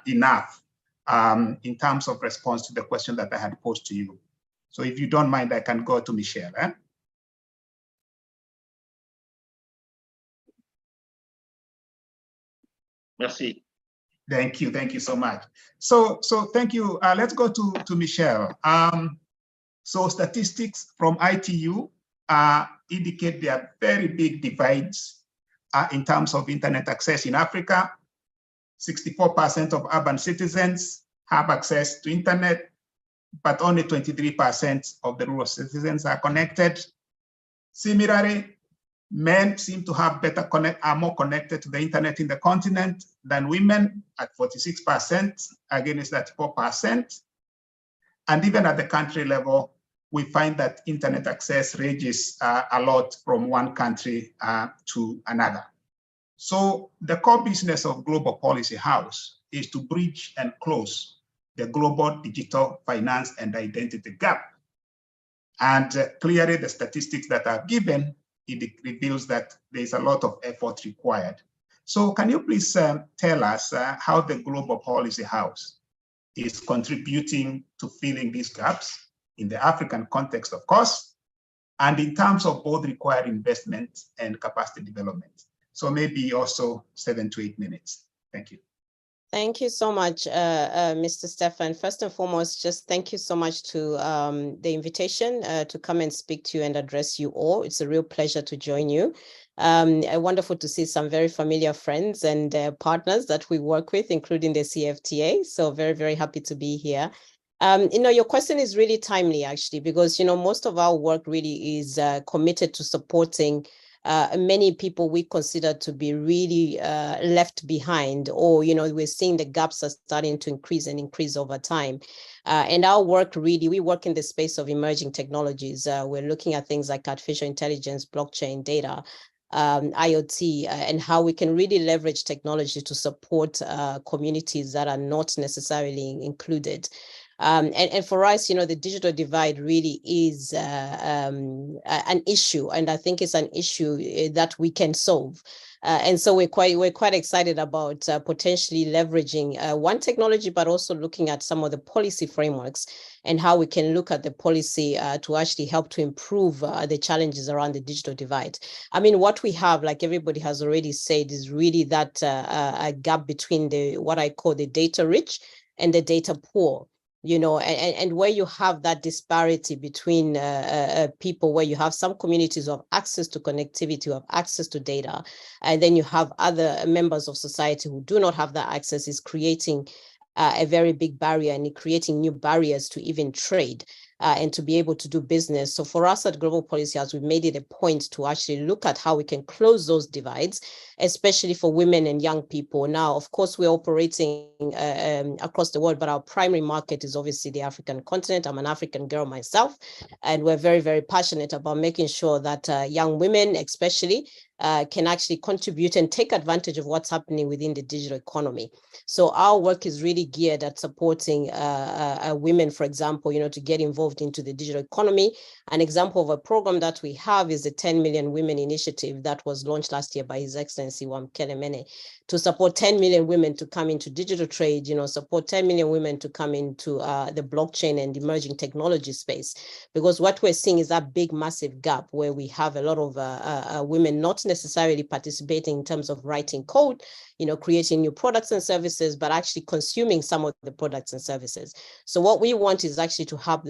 enough in terms of response to the question that I had posed to you. So if you don't mind, I can go to Michelle. Merci. Thank you so much. So thank you. Let's go to Michelle. So statistics from ITU indicate there are very big divides in terms of internet access in Africa. 64% of urban citizens have access to internet. but only 23% of the rural citizens are connected. Similarly, men seem to have are more connected to the internet in the continent than women at 46% against 34%. And even at the country level, we find that internet access ranges a lot from one country to another. So the core business of Global Policy House is to bridge and close the global digital finance and identity gap. And clearly the statistics that are given, it reveals that there's a lot of effort required. So can you please tell us how the Global Policy House is contributing to filling these gaps in the African context, of course, and in terms of both required investment and capacity development? So maybe also 7 to 8 minutes. Thank you. Thank you so much, Mr. Stefan. First and foremost, just thank you so much to the invitation to come and speak to you and address you all. It's a real pleasure to join you. Wonderful to see some very familiar friends and partners that we work with, including the CFTA. So very, very happy to be here. Your question is really timely, actually, because, most of our work really is committed to supporting many people we consider to be really left behind, or, we're seeing the gaps are starting to increase over time. And our work really, we work in the space of emerging technologies. We're looking at things like artificial intelligence, blockchain, data, IoT, and how we can really leverage technology to support communities that are not necessarily included. And for us, the digital divide really is an issue, and I think it's an issue that we can solve. And so we're quite excited about potentially leveraging one technology, but also looking at some of the policy frameworks and how we can look at the policy to actually help to improve the challenges around the digital divide. I mean, what we have, like everybody has already said, is really that a gap between what I call the data rich and the data poor. And where you have that disparity between people, where you have some communities who have access to connectivity, who have access to data, and then you have other members of society who do not have that access, is creating a very big barrier, and creating new barriers to even trade and to be able to do business. So for us at Global Policy House, we've made it a point to actually look at how we can close those divides, especially for women and young people. Now, of course, we're operating across the world, but our primary market is obviously the African continent. I'm an African girl myself, and we're very, very passionate about making sure that young women, especially, can actually contribute and take advantage of what's happening within the digital economy. So our work is really geared at supporting women, for example, to get involved into the digital economy. An example of a program that we have is the 10 Million Women Initiative that was launched last year by His Excellency Wamkele Mene, to support 10 million women to come into digital trade, support 10 million women to come into the blockchain and emerging technology space. Because what we're seeing is that big, massive gap where we have a lot of women not necessarily participating in terms of writing code, creating new products and services, but actually consuming some of the products and services. So what we want is actually to have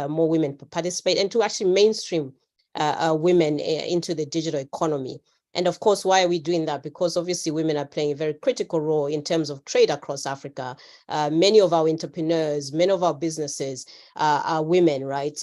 more women participate and to actually mainstream women into the digital economy. And of course, why are we doing that? Because obviously women are playing a very critical role in terms of trade across Africa. Many of our entrepreneurs, many of our businesses are women, right?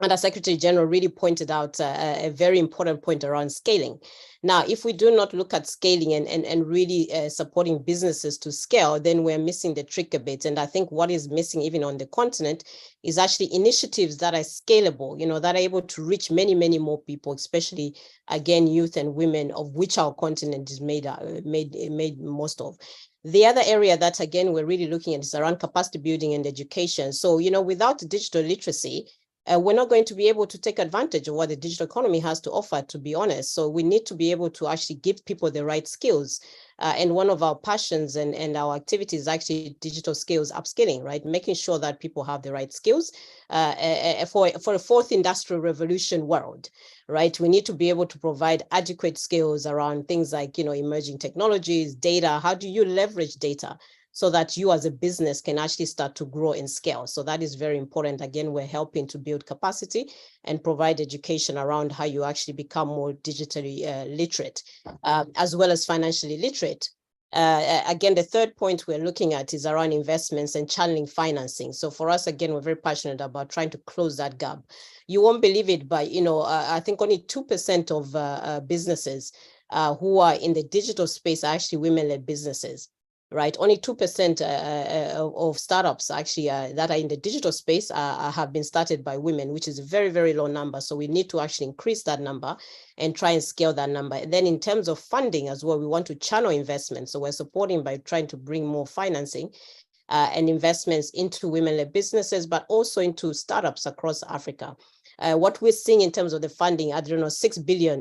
Under Secretary General really pointed out a very important point around scaling. Now, if we do not look at scaling and really supporting businesses to scale, then we're missing the trick a bit. And I think what is missing even on the continent is actually initiatives that are scalable, that are able to reach many, many more people, especially, again, youth and women, of which our continent is made most of. The other area that, again, we're really looking at is around capacity building and education. So, without digital literacy, we're not going to be able to take advantage of what the digital economy has to offer, to be honest. So we need to be able to actually give people the right skills. And one of our passions and our activities is actually digital skills upskilling, right? Making sure that people have the right skills for a fourth industrial revolution world, right? We need to be able to provide adequate skills around things like, emerging technologies, data. How do you leverage data so that you as a business can actually start to grow and scale? So that is very important. Again, we're helping to build capacity and provide education around how you actually become more digitally literate, as well as financially literate. Again, the third point we're looking at is around investments and channeling financing. So for us, again, we're very passionate about trying to close that gap. You won't believe it, but I think only 2% of businesses who are in the digital space are actually women-led businesses. Right, only 2% of startups actually that are in the digital space have been started by women, which is a very, very low number. So we need to actually increase that number and try and scale that number. And then in terms of funding as well, we want to channel investment. So we're supporting by trying to bring more financing and investments into women-led businesses, but also into startups across Africa. What we're seeing in terms of the funding, I don't know, $6 billion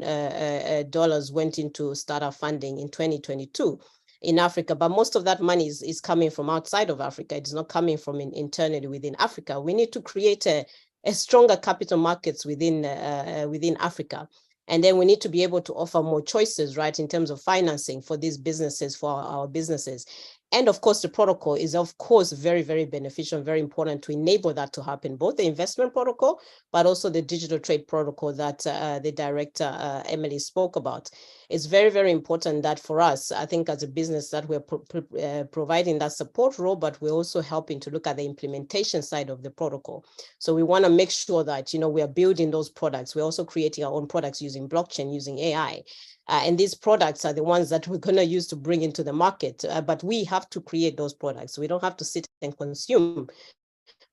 went into startup funding in 2022. In Africa, but most of that money is coming from outside of Africa. It's not coming from internally within Africa. We need to create a stronger capital markets within Africa. And then we need to be able to offer more choices, right, in terms of financing for these businesses, for our businesses. And of course, the protocol is, of course, very, very beneficial, very important to enable that to happen, both the investment protocol, but also the digital trade protocol that the director, Emily, spoke about. It's very, very important that for us, I think as a business that we're providing that support role, but we're also helping to look at the implementation side of the protocol. So we want to make sure that, we are building those products. We're also creating our own products using blockchain, using AI. And these products are the ones that we're going to use to bring into the market. But we have to create those products. We don't have to sit and consume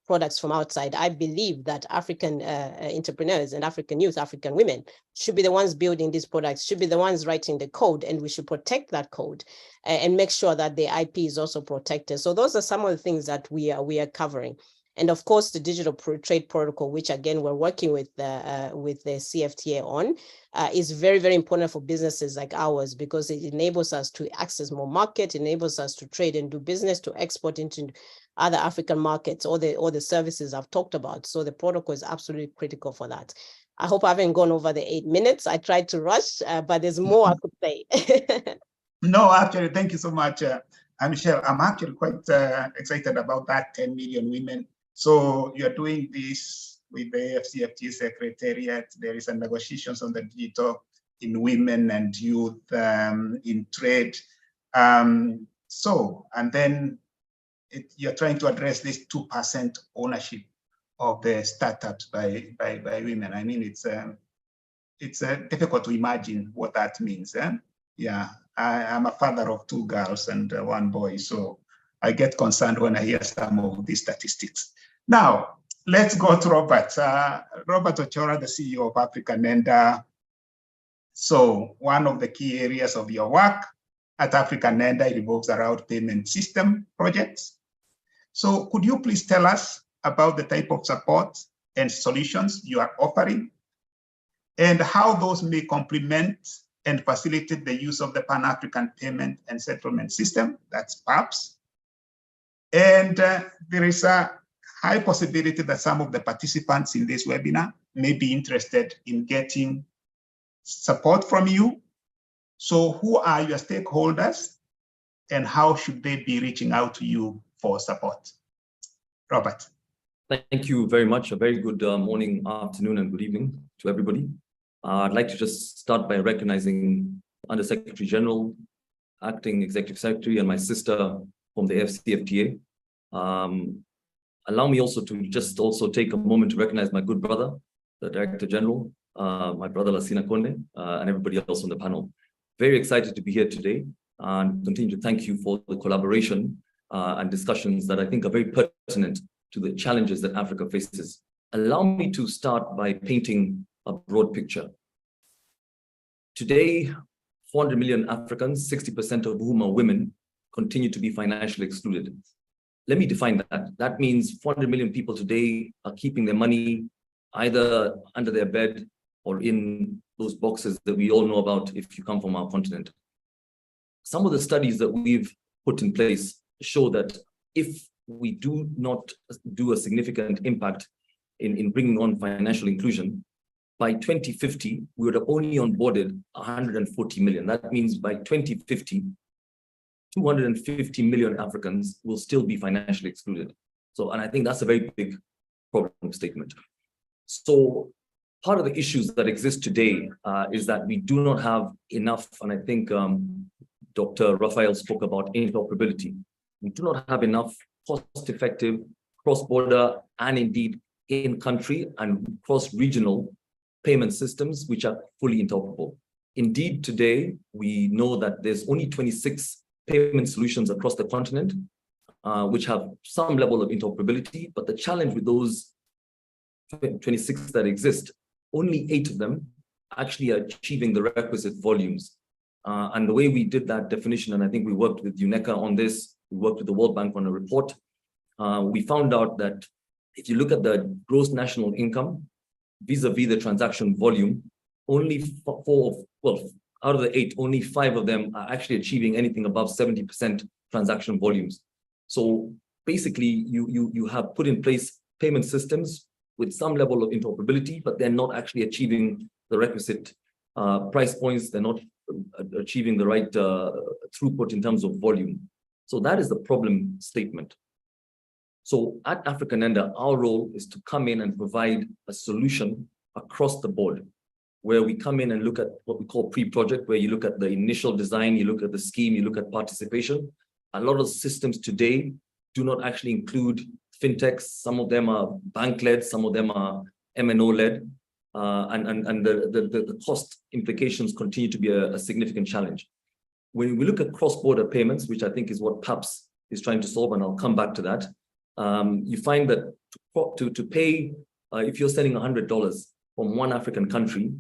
products from outside. I believe that African entrepreneurs and African youth, African women should be the ones building these products, should be the ones writing the code, and we should protect that code and make sure that the IP is also protected. So those are some of the things that we are covering. And of course, the digital trade protocol, which again, we're working with the CFTA on, is very, very important for businesses like ours because it enables us to access more market, enables us to trade and do business, to export into other African markets, all the services I've talked about. So the protocol is absolutely critical for that. I hope I haven't gone over the 8 minutes. I tried to rush, but there's more I could say. No, actually, thank you so much, Michelle. I'm actually quite excited about that 10 million women. So you're doing this with the AFCFTA Secretariat. There is a negotiations on the digital in women and youth in trade. And then you're trying to address this 2% ownership of the startups by women. I mean, it's difficult to imagine what that means. Yeah, I'm a father of 2 girls and 1 boy, so I get concerned when I hear some of these statistics. Now, let's go to Robert. Robert Ochora, the CEO of Africa Nenda. So one of the key areas of your work at Africa Nenda revolves around payment system projects. So could you please tell us about the type of support and solutions you are offering and how those may complement and facilitate the use of the Pan-African Payment and Settlement System, that's PAPS. And there is a high possibility that some of the participants in this webinar may be interested in getting support from you. So who are your stakeholders and how should they be reaching out to you for support? Robert. Thank you very much. A very good morning, afternoon, and good evening to everybody. I'd like to just start by recognizing Under Secretary General, Acting Executive Secretary, and my sister from the AFCFTA. Allow me also to just also take a moment to recognize my good brother, the Director General, my brother Lassina Konde, and everybody else on the panel. Very excited to be here today and continue to thank you for the collaboration and discussions that I think are very pertinent to the challenges that Africa faces. Allow me to start by painting a broad picture. Today, 400 million Africans, 60% of whom are women, continue to be financially excluded. Let me define that. That means 400 million people today are keeping their money either under their bed or in those boxes that we all know about if you come from our continent. Some of the studies that we've put in place show that if we do not do a significant impact in bringing on financial inclusion, by 2050, we would have only onboarded 140 million. That means by 2050, 250 million Africans will still be financially excluded. So, and I think that's a very big problem statement. So part of the issues that exist today is that we do not have enough, and I think Dr. Raphael spoke about interoperability. We do not have enough cost-effective, cross-border, and indeed in-country and cross-regional payment systems which are fully interoperable. Indeed, today, we know that there's only 26 payment solutions across the continent, which have some level of interoperability, but the challenge with those 26 that exist, only 8 of them actually are achieving the requisite volumes. And the way we did that definition, and I think we worked with UNECA on this, we worked with the World Bank on a report, we found out that if you look at the gross national income, vis-a-vis the transaction volume, only out of the 8, only 5 of them are actually achieving anything above 70% transaction volumes. So basically, you have put in place payment systems with some level of interoperability, but they're not actually achieving the requisite price points. They're not achieving the right throughput in terms of volume. So that is the problem statement. So at Africanenda, our role is to come in and provide a solution across the board, where we come in and look at what we call pre-project, where you look at the initial design, you look at the scheme, you look at participation. A lot of systems today do not actually include fintechs. Some of them are bank-led, some of them are MNO-led, and the cost implications continue to be a significant challenge. When we look at cross-border payments, which I think is what PAPS is trying to solve, and I'll come back to that, you find that to pay, if you're sending $100 from one African country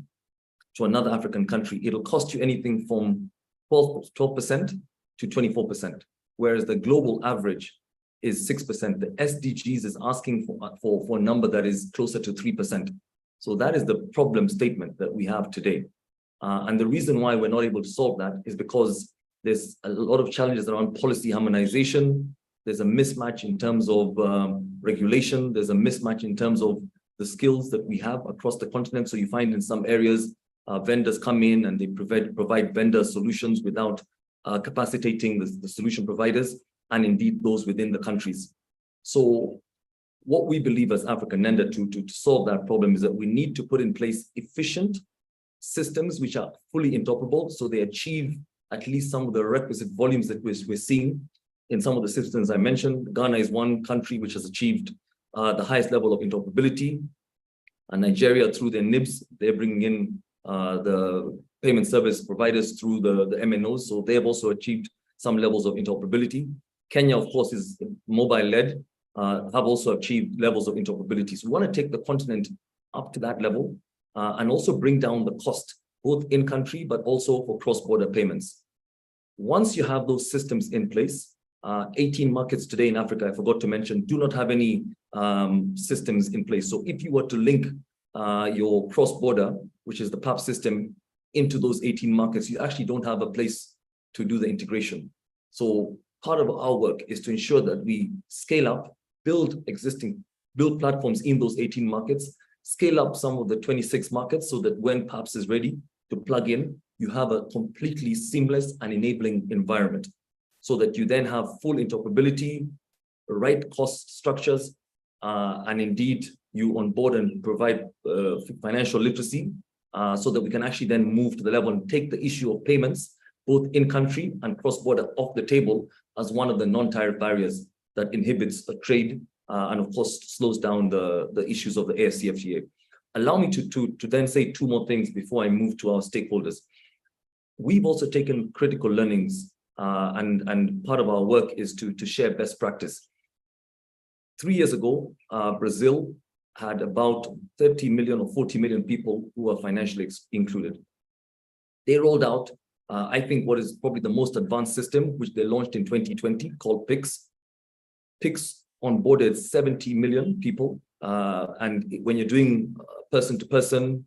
to another African country, it'll cost you anything from 12% to 24%, whereas the global average is 6%. The SDGs is asking for a number that is closer to 3%. So that is the problem statement that we have today. And the reason why we're not able to solve that is because there's a lot of challenges around policy harmonization. There's a mismatch in terms of regulation. There's a mismatch in terms of the skills that we have across the continent. So you find in some areas, vendors come in and they provide vendor solutions without capacitating the solution providers and indeed those within the countries. So what we believe as Africanenda to solve that problem is that we need to put in place efficient systems which are fully interoperable, so they achieve at least some of the requisite volumes that we're seeing in some of the systems I mentioned. Ghana is one country which has achieved the highest level of interoperability. And Nigeria, through their NIBs, they're bringing in the payment service providers through the MNOs, so they have also achieved some levels of interoperability. Kenya, of course, is mobile-led, have also achieved levels of interoperability. So we want to take the continent up to that level and also bring down the cost, both in-country, but also for cross-border payments. Once you have those systems in place, 18 markets today in Africa, I forgot to mention, do not have any systems in place. So if you were to link your cross-border, which is the PAP system, into those 18 markets, you actually don't have a place to do the integration. So part of our work is to ensure that we scale up, build platforms in those 18 markets, scale up some of the 26 markets so that when PAPS is ready to plug in, you have a completely seamless and enabling environment so that you then have full interoperability, right cost structures, and indeed you onboard and provide financial literacy so that we can actually then move to the level and take the issue of payments, both in country and cross-border, off the table as one of the non-tariff barriers that inhibits a trade and of course slows down the issues of the AFCFTA. Allow me to then say 2 more things before I move to our stakeholders. We've also taken critical learnings and part of our work is to share best practice. 3 years ago, Brazil had about 30 million or 40 million people who were financially included. They rolled out, I think, what is probably the most advanced system, which they launched in 2020, called PIX. PIX onboarded 70 million people. And when you're doing person-to-person,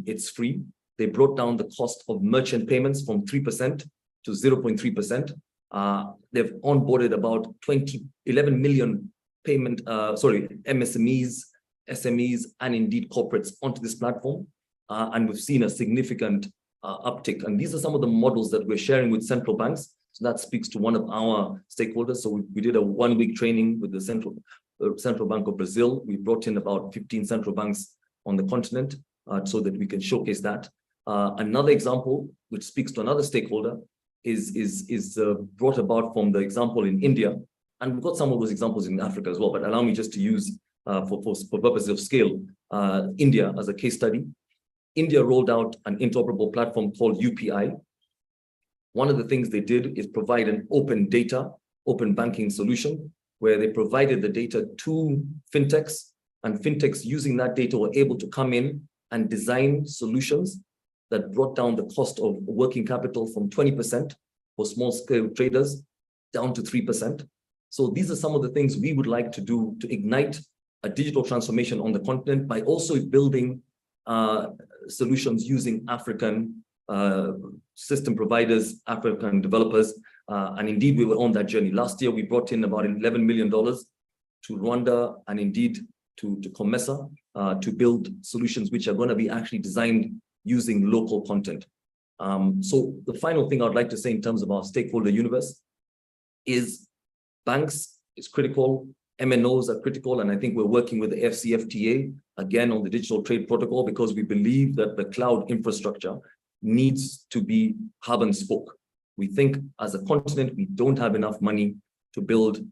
it's free. They brought down the cost of merchant payments from 3% to 0.3%. They've onboarded about 11 million MSMEs, SMEs, and indeed corporates onto this platform. And we've seen a significant uptick. And these are some of the models that we're sharing with central banks. So that speaks to one of our stakeholders. So we did a 1-week training with the Central Bank of Brazil. We brought in about 15 central banks on the continent so that we can showcase that. Another example, which speaks to another stakeholder, is brought about from the example in India. And we've got some of those examples in Africa as well, but allow me just to use, for purposes of scale, India as a case study. India rolled out an interoperable platform called UPI. One of the things they did is provide an open data, open banking solution, where they provided the data to fintechs, and fintechs using that data were able to come in and design solutions that brought down the cost of working capital from 20% for small scale traders down to 3%. So these are some of the things we would like to do to ignite a digital transformation on the continent by also building solutions using African system providers, African developers. And indeed, we were on that journey. Last year, we brought in about $11 million to Rwanda and indeed to COMESA to build solutions which are going to be actually designed using local content. So the final thing I'd like to say in terms of our stakeholder universe is banks is critical, MNOs are critical, and I think we're working with the AfCFTA again on the digital trade protocol because we believe that the cloud infrastructure needs to be hub and spoke. We think as a continent, we don't have enough money to build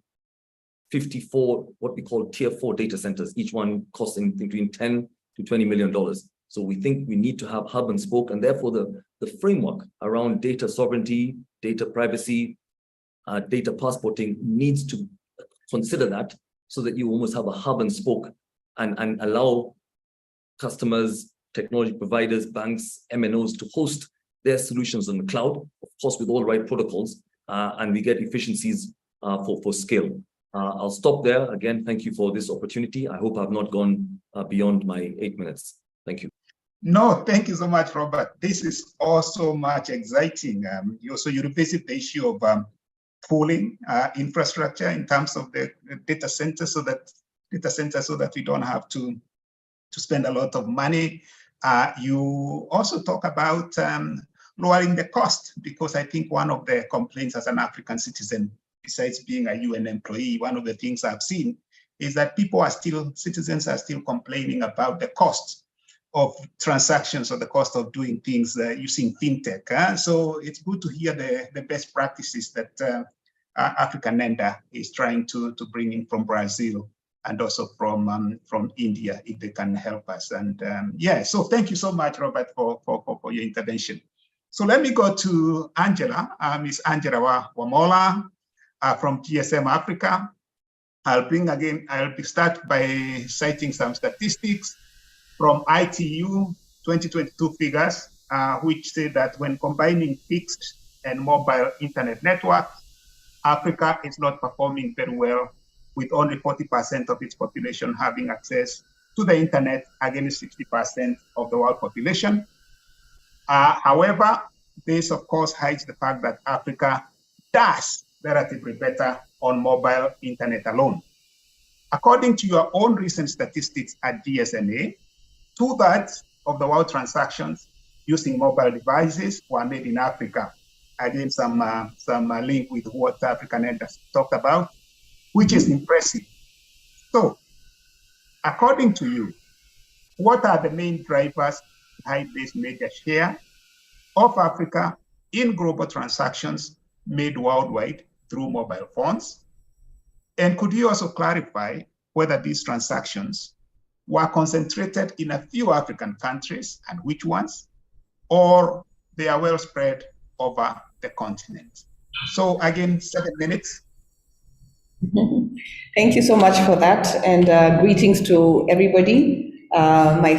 54, what we call tier 4 data centers, each one costing between $10 to $20 million. So we think we need to have hub and spoke, and therefore the framework around data sovereignty, data privacy, data passporting needs to consider that so that you almost have a hub and spoke and allow customers, technology providers, banks, MNOs to host their solutions on the cloud, of course, with all the right protocols, and we get efficiencies for scale. I'll stop there. Again, thank you for this opportunity. I hope I've not gone beyond my 8 minutes. Thank you. No, thank you so much, Robert. This is also much exciting. You revisit the issue of pooling infrastructure in terms of the data center so that we don't have to spend a lot of money. You also talk about lowering the cost, because I think one of the complaints as an African citizen, besides being a UN employee, one of the things I've seen is that citizens are still complaining about the cost of transactions or the cost of doing things using fintech. So it's good to hear the best practices that African Nenda is trying to bring in from Brazil and also from India, if they can help us. And so thank you so much, Robert, for your intervention. So let me go to Angela, Ms. Angela Wamola from GSM Africa. I'll start by citing some statistics from ITU 2022 figures, which say that when combining fixed and mobile internet networks, Africa is not performing very well, with only 40% of its population having access to the internet against 60% of the world population. However, this of course hides the fact that Africa does relatively better on mobile internet alone. According to your own recent statistics at DSNA, 2/3 of the world transactions using mobile devices were made in Africa. Again, some link with what African Nenda talked about, which is impressive. So, according to you, what are the main drivers behind this major share of Africa in global transactions made worldwide through mobile phones? And could you also clarify whether these transactions were concentrated in a few African countries and which ones, or they are well spread over the continent? So again, 7 minutes. Thank you so much for that, and greetings to everybody, my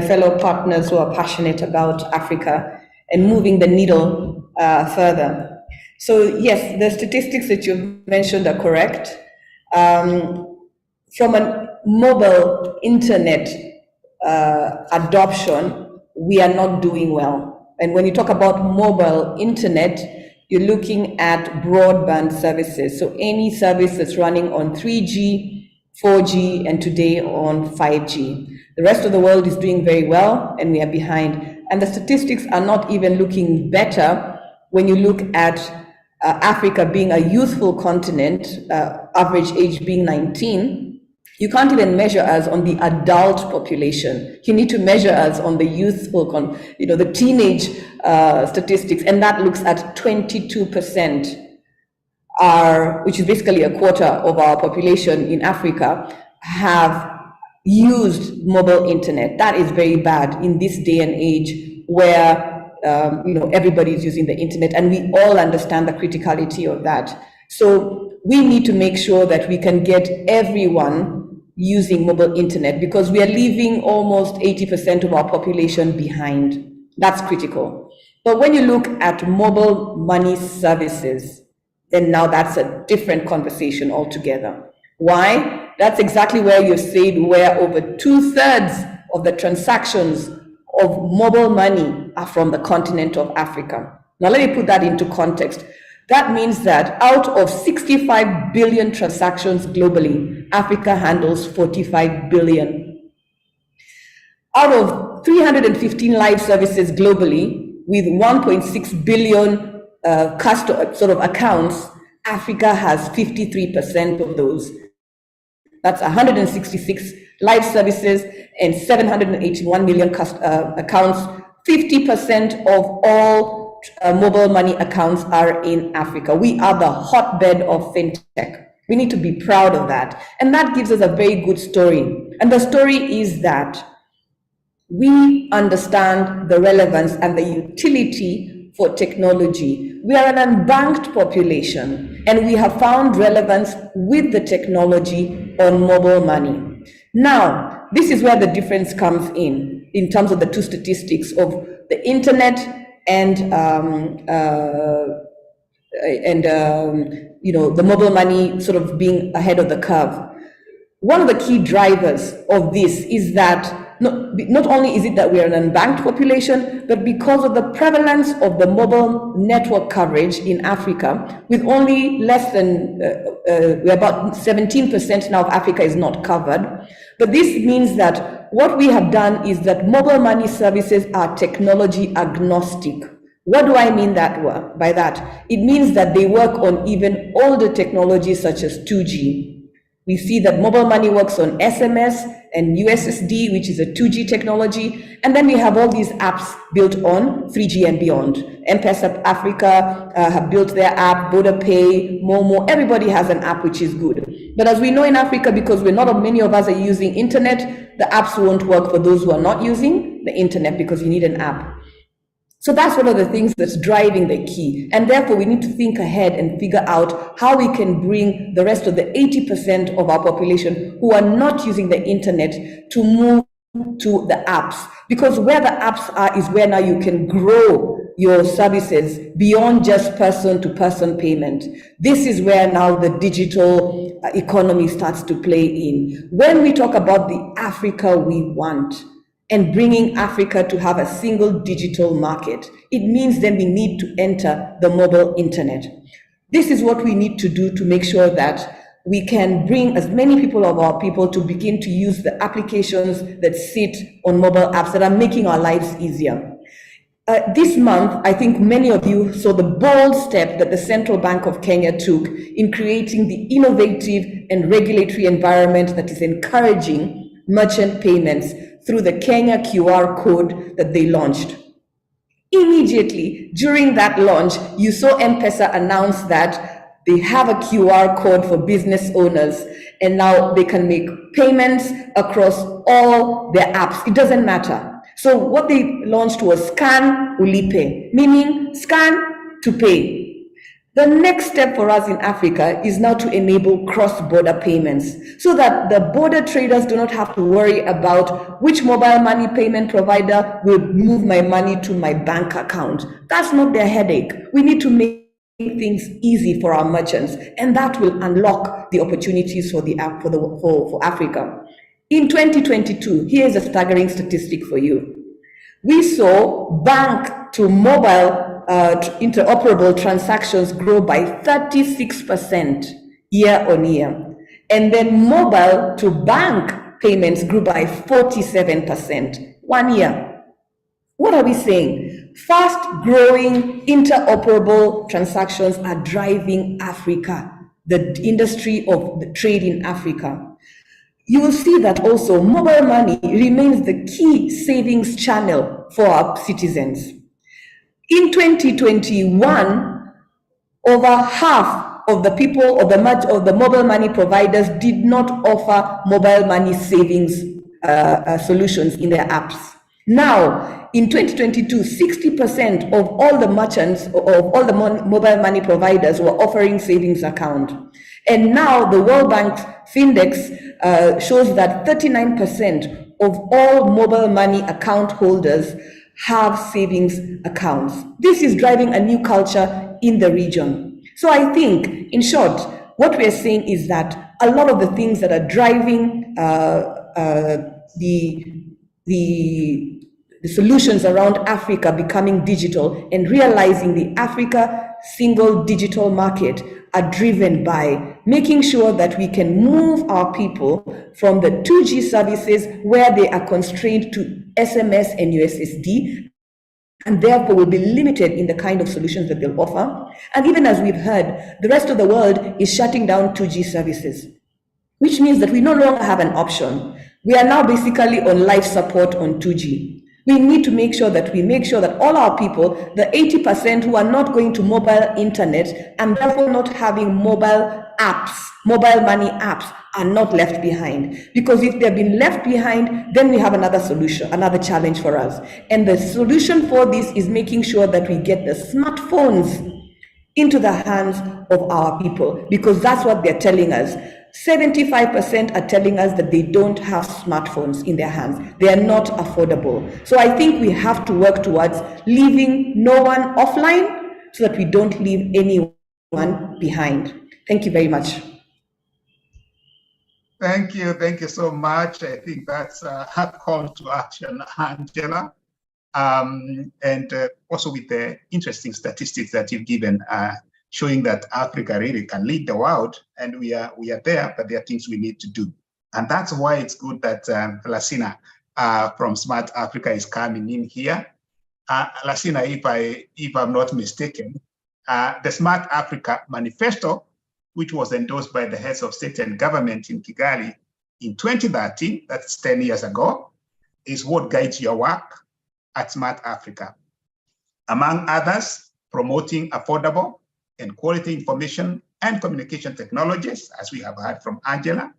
fellow partners who are passionate about Africa and moving the needle further. So yes, the statistics that you've mentioned are correct. From a mobile internet adoption, we are not doing well. And when you talk about mobile internet, you're looking at broadband services. So any service that's running on 3G, 4G, and today on 5G. The rest of the world is doing very well, and we are behind. And the statistics are not even looking better when you look at Africa being a youthful continent, average age being 19, You can't even measure us on the adult population. You need to measure us on the youthful, the teenage statistics, and that looks at 22%, which is basically a quarter of our population in Africa, have used mobile internet. That is very bad in this day and age where everybody is using the internet, and we all understand the criticality of that. So we need to make sure that we can get everyone using mobile internet, because we are leaving almost 80% of our population behind. That's critical. But when you look at mobile money services, then now that's a different conversation altogether. Why? That's exactly where you said where over 2/3 of the transactions of mobile money are from the continent of Africa. Now let me put that into context. That means that out of 65 billion transactions globally, Africa handles 45 billion. Out of 315 live services globally, with 1.6 billion accounts, Africa has 53% of those. That's 166 live services and 781 million accounts. 50% of all mobile money accounts are in Africa. We are the hotbed of fintech. We need to be proud of that. And that gives us a very good story. And the story is that we understand the relevance and the utility for technology. We are an unbanked population, and we have found relevance with the technology on mobile money. Now, this is where the difference comes in terms of the two statistics of the internet and the mobile money sort of being ahead of the curve. One of the key drivers of this is that not only is it that we are an unbanked population, but because of the prevalence of the mobile network coverage in Africa, with only less than, about 17% now of Africa is not covered. But this means that what we have done is that mobile money services are technology agnostic. What do I mean by that? It means that they work on even older technologies such as 2G. We see that mobile money works on SMS and USSD, which is a 2G technology. And then we have all these apps built on 3G and beyond. M-Pesa Africa have built their app, VodaPay, Momo, everybody has an app which is good. But as we know in Africa, because many of us are using internet, the apps won't work for those who are not using the internet because you need an app. So that's one of the things that's driving the key. And therefore, we need to think ahead and figure out how we can bring the rest of the 80% of our population who are not using the internet to move to the apps. Because where the apps are is where now you can grow your services beyond just person-to-person payment. This is where now the digital economy starts to play in. When we talk about the Africa we want, and bringing Africa to have a single digital market, it means then we need to enter the mobile internet. This is what we need to do to make sure that we can bring as many people of our people to begin to use the applications that sit on mobile apps that are making our lives easier. This month, I think many of you saw the bold step that the Central Bank of Kenya took in creating the innovative and regulatory environment that is encouraging merchant payments through the Kenya QR code that they launched. Immediately during that launch, you saw M-Pesa announce that they have a QR code for business owners, and now they can make payments across all their apps. It doesn't matter. So what they launched was Scan Ulipe, meaning scan to pay. The next step for us in Africa is now to enable cross-border payments so that the border traders do not have to worry about which mobile money payment provider will move my money to my bank account. That's not their headache. We need to make things easy for our merchants, and that will unlock the opportunities for Africa. In 2022, here's a staggering statistic for you. We saw bank to mobile interoperable transactions grow by 36% year on year. And then mobile to bank payments grew by 47% 1 year. What are we saying? Fast growing interoperable transactions are driving Africa, the industry of the trade in Africa. you will see that also mobile money remains the key savings channel for our citizens. In 2021, over half of the people of the mobile money providers did not offer mobile money savings solutions in their apps. Now, in 2022, 60% of all the merchants, of all the mobile money providers were offering savings account. And now the World Bank's Findex shows that 39% of all mobile money account holders have savings accounts. This is driving a new culture in the region. So I think, in short, what we are saying is that a lot of the things that are driving the solutions around Africa becoming digital and realizing the Africa single digital market are driven by making sure that we can move our people from the 2G services where they are constrained to SMS and USSD, and therefore will be limited in the kind of solutions that they'll offer. And even as we've heard, the rest of the world is shutting down 2G services, which means that we no longer have an option. We are now basically on life support on 2G. We need to make sure that all our people, the 80% who are not going to mobile internet and therefore not having mobile apps, mobile money apps, are not left behind. Because if they've been left behind, then we have another solution, another challenge for us. And the solution for this is making sure that we get the smartphones into the hands of our people, because that's what they're telling us. 75% are telling us that they don't have smartphones in their hands. They are not affordable. So I think we have to work towards leaving no one offline so that we don't leave anyone behind. Thank you very much. Thank you so much. I think that's a call to action, Angela. And also with the interesting statistics that you've given, showing that Africa really can lead the world, and we are there, but there are things we need to do. And that's why it's good that Lassina from Smart Africa is coming in here. Lassina, if I'm not mistaken, the Smart Africa Manifesto, which was endorsed by the heads of state and government in Kigali in 2013, that's 10 years ago, is what guides your work at Smart Africa. Among others, promoting affordable and quality information and communication technologies, as we have heard from Angela,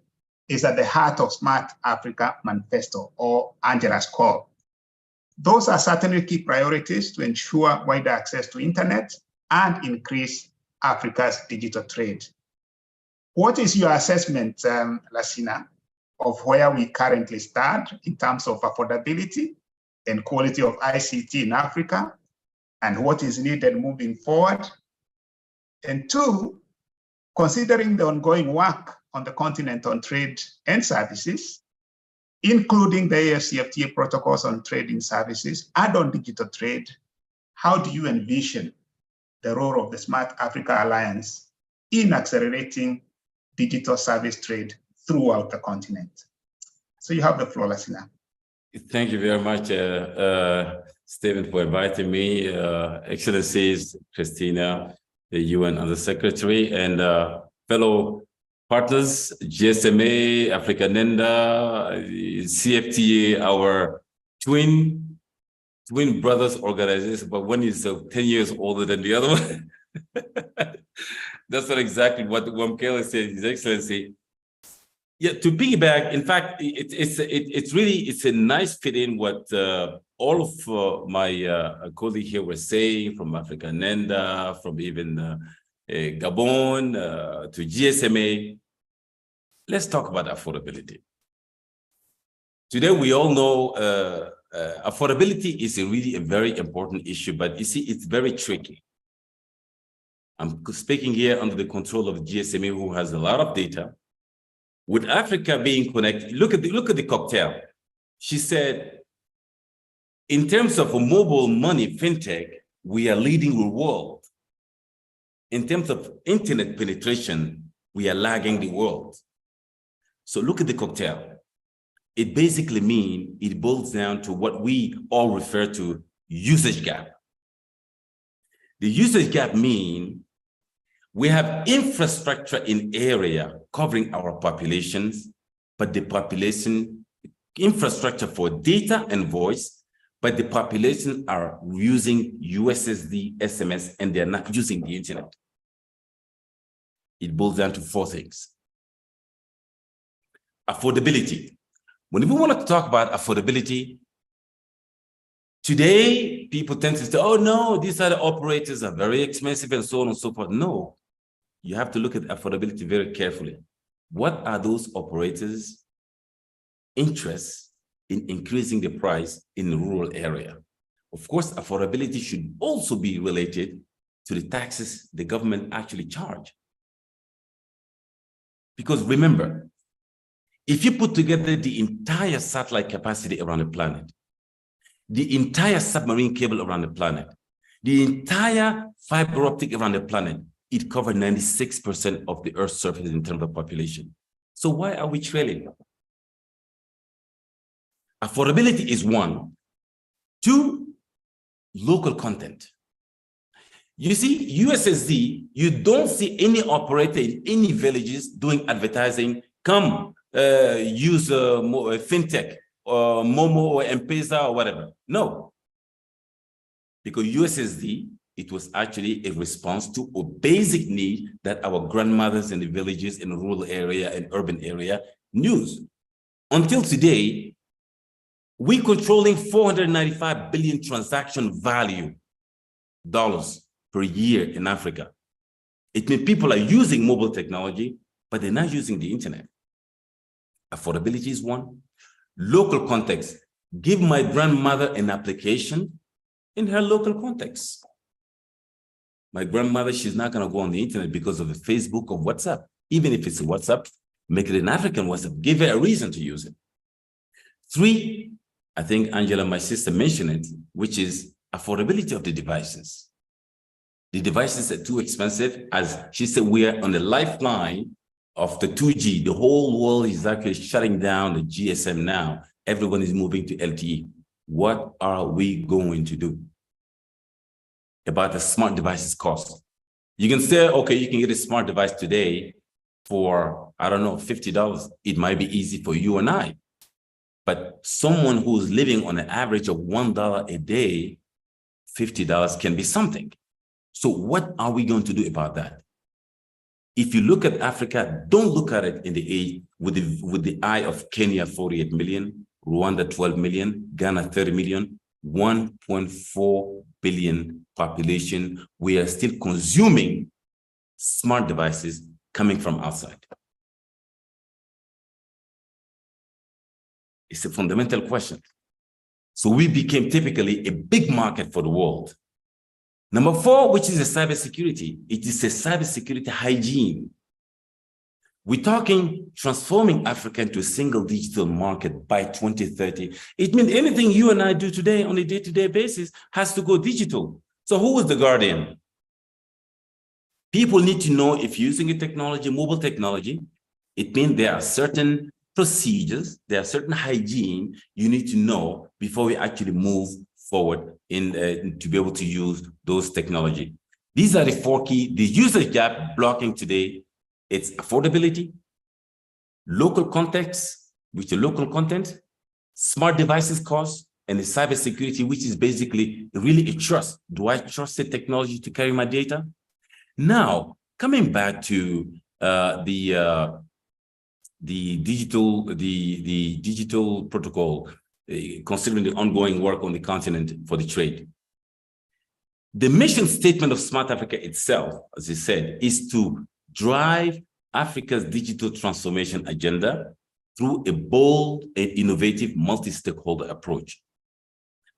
is at the heart of Smart Africa Manifesto, or Angela's call. Those are certainly key priorities to ensure wider access to internet and increase Africa's digital trade. What is your assessment, Lassina, of where we currently stand in terms of affordability and quality of ICT in Africa, and what is needed moving forward? And two, considering the ongoing work on the continent on trade and services, including the AFCFTA protocols on trading services and on digital trade, how do you envision the role of the Smart Africa Alliance in accelerating digital service trade throughout the continent? So you have the floor, Lassina. Thank you very much, Stephen, for inviting me. Excellencies, Christina, the UN Undersecretary, and fellow partners, GSMA, Africanenda, CFTA, our twin brothers organization, but one is 10 years older than the other one. That's not exactly what Wamkele said, His Excellency. Yeah, to piggyback, in fact, it's a nice fit in what all of my colleagues here were saying, from Africanenda, from even Gabon to GSMA. Let's talk about affordability. Today, we all know affordability is really a very important issue, but you see, it's very tricky. I'm speaking here under the control of GSMA, who has a lot of data. With Africa being connected, look at the cocktail. She said, in terms of a mobile money fintech, we are leading the world. In terms of internet penetration, we are lagging the world. So look at the cocktail. It basically means it boils down to what we all refer to usage gap. The usage gap means we have infrastructure in area covering our populations, but the population infrastructure for data and voice, but the population are using USSD, SMS, and they're not using the internet. It boils down to 4 things. Affordability. When we want to talk about affordability, today people tend to say, oh no, these other operators are very expensive and so on and so forth. No, you have to look at affordability very carefully. What are those operators' interests in increasing the price in the rural area? Of course, affordability should also be related to the taxes the government actually charge. Because remember, if you put together the entire satellite capacity around the planet, the entire submarine cable around the planet, the entire fiber optic around the planet, it covered 96% of the Earth's surface in terms of population. So why are we trailing? Affordability is 1. 2, local content. You see, USSD, you don't see any operator in any villages doing advertising, come use fintech or Momo or M-Pesa or whatever. No. Because USSD, it was actually a response to a basic need that our grandmothers in the villages, in the rural area and urban area knew. Until today, we're controlling 495 billion transaction value dollars per year in Africa. It means people are using mobile technology, but they're not using the internet. Affordability is 1. Local context. Give my grandmother an application in her local context. My grandmother, she's not going to go on the internet because of the Facebook or WhatsApp. Even if it's a WhatsApp, make it an African WhatsApp. Give her a reason to use it. 3, I think Angela, my sister, mentioned it, which is affordability of the devices. The devices are too expensive. As she said, we are on the lifeline of the 2G. The whole world is actually shutting down the GSM now. Everyone is moving to LTE. What are we going to do about the smart devices cost? You can say, okay, you can get a smart device today for, I don't know, $50. It might be easy for you and I. But someone who's living on an average of $1 a day, $50 can be something. So what are we going to do about that? If you look at Africa, don't look at it in the with the eye of Kenya, 48 million, Rwanda, 12 million, Ghana, 30 million, 1.4 billion population. We are still consuming smart devices coming from outside. It's a fundamental question. So we became typically a big market for the world. Number 4, which is a cybersecurity. It is a cybersecurity hygiene. We're talking transforming Africa into a single digital market by 2030. It means anything you and I do today on a day-to-day basis has to go digital. So who is the guardian? People need to know if using a technology, mobile technology, it means there are certain procedures, there are certain hygiene you need to know before we actually move forward in to be able to use those technology. These are the 4 key. The usage gap blocking today, it's affordability, local context, which is local content, smart devices cost, and the cybersecurity, which is basically really a trust. Do I trust the technology to carry my data? Now, coming back to the digital protocol, considering the ongoing work on the continent for the trade. The mission statement of Smart Africa itself, as I said, is to drive Africa's digital transformation agenda through a bold and innovative multi-stakeholder approach.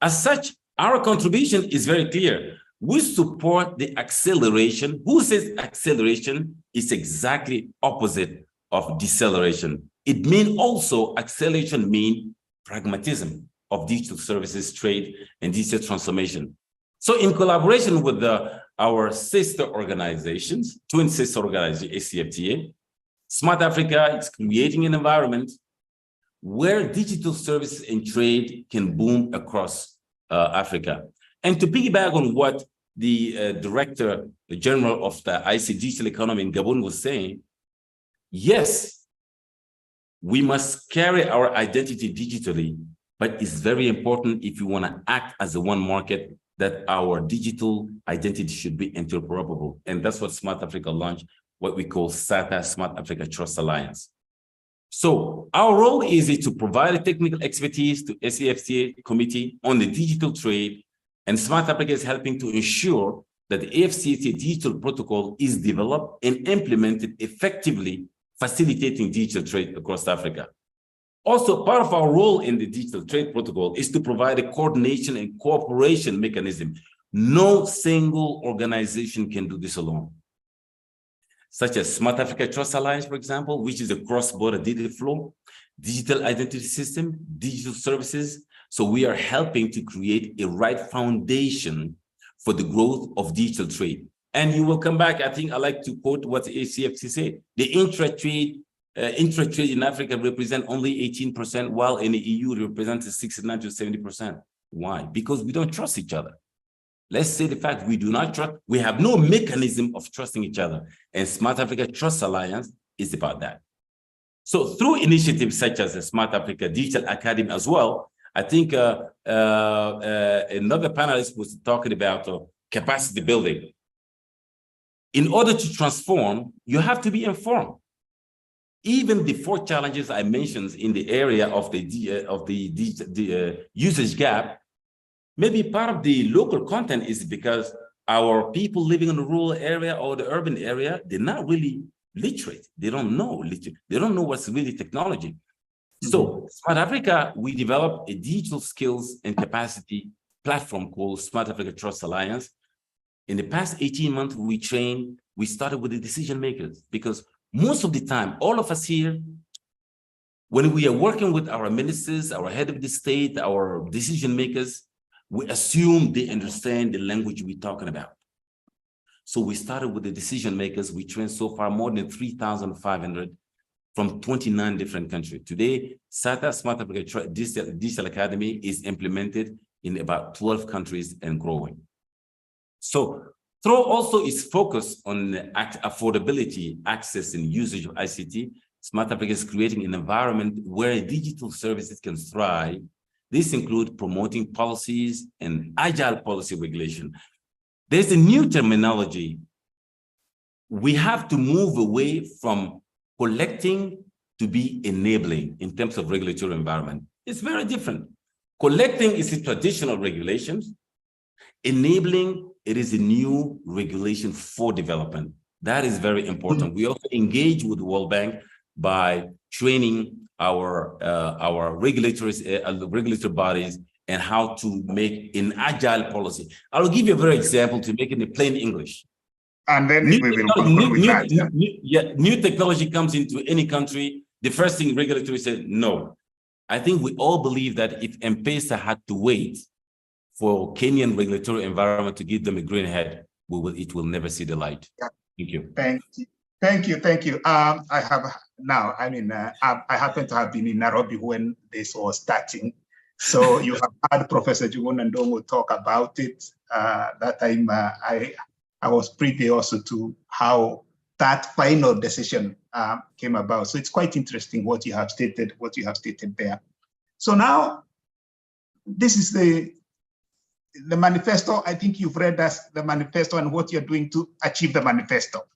As such, our contribution is very clear. We support the acceleration. Who says acceleration is exactly opposite of deceleration? It means also acceleration means pragmatism of digital services, trade, and digital transformation. So in collaboration with our sister organizations, twin sister organization, ACFTA, Smart Africa is creating an environment where digital services and trade can boom across Africa. And to piggyback on what the Director General of the IC Digital Economy in Gabon was saying, yes, We must carry our identity digitally, but it's very important if you want to act as a one market that our digital identity should be interoperable. And that's what Smart Africa launched, what we call SATA, Smart Africa Trust Alliance. So our role is to provide technical expertise to AfCFTA committee on the digital trade, and Smart Africa is helping to ensure that the AfCFTA digital protocol is developed and implemented effectively, facilitating digital trade across Africa. Also, part of our role in the digital trade protocol is to provide a coordination and cooperation mechanism. No single organization can do this alone, such as Smart Africa Trust Alliance, for example, which is a cross-border data flow, digital identity system, digital services. So we are helping to create a right foundation for the growth of digital trade. And you will come back, I think I like to quote what the AfCFTA said, the intra-trade in Africa represent only 18%, while in the EU it represents 69 to 70%. Why? Because we don't trust each other. Let's say the fact we do not trust, we have no mechanism of trusting each other. And Smart Africa Trust Alliance is about that. So through initiatives such as the Smart Africa Digital Academy as well, I think another panelist was talking about capacity building. In order to transform, you have to be informed. Even the 4 challenges I mentioned in the area of the usage gap, maybe part of the local content is because our people living in the rural area or the urban area, they're not really literate. They don't know They don't know what's really technology. So Smart Africa, we developed a digital skills and capacity platform called Smart Africa Trust Alliance. In the past 18 months, we started with the decision makers, because most of the time, all of us here, when we are working with our ministers, our head of the state, our decision makers, we assume they understand the language we're talking about. So we started with the decision makers. We trained so far more than 3,500 from 29 different countries. Today, SATA, Smart Africa Digital Academy, is implemented in about 12 countries and growing. So through also its focus on affordability, access, and usage of ICT, Smart Africa is creating an environment where digital services can thrive. This includes promoting policies and agile policy regulation. There's a new terminology. We have to move away from collecting to be enabling in terms of regulatory environment. It's very different. Collecting is the traditional regulations. Enabling, it is a new regulation for development. That is very important. We also engage with the World Bank by training our regulatory bodies and how to make an agile policy. I'll give you a very example to make it in plain English. And then we will conclude with that. New technology comes into any country, the first thing regulatory said, no. I think we all believe that if M-Pesa had to wait for Kenyan regulatory environment to give them a green head, it will never see the light. Yeah. Thank you. Thank you. I happen to have been in Nairobi when this was starting. So you have heard Professor Njuguna Ndung'u talk about it. That time I was privy also to how that final decision came about. So it's quite interesting what you have stated there. So now this is the manifesto. I think you've read the manifesto and what you're doing to achieve the manifesto.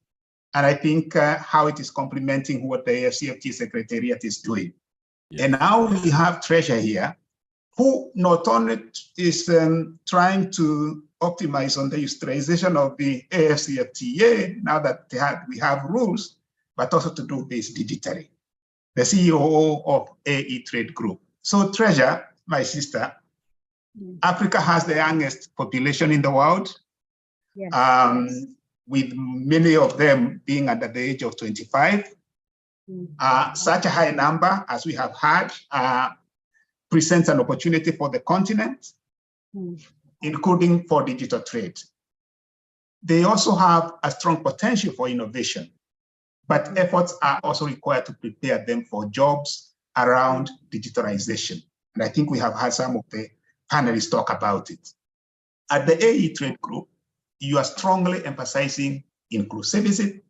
And I think how it is complementing what the AfCFTA Secretariat is doing. Yeah. And now we have Treasure here, who not only is trying to optimize on the utilization of the AfCFTA, now that we have rules, but also to do this digitally. The CEO of AE Trade Group. So Treasure, my sister, Africa has the youngest population in the world, yes. With many of them being under the age of 25. Such a high number, as we have had, presents an opportunity for the continent, including for digital trade. They also have a strong potential for innovation, but efforts are also required to prepare them for jobs around digitalization. And I think we have had some of the panelists talk about it. At the AE Trade Group, you are strongly emphasizing inclusivity,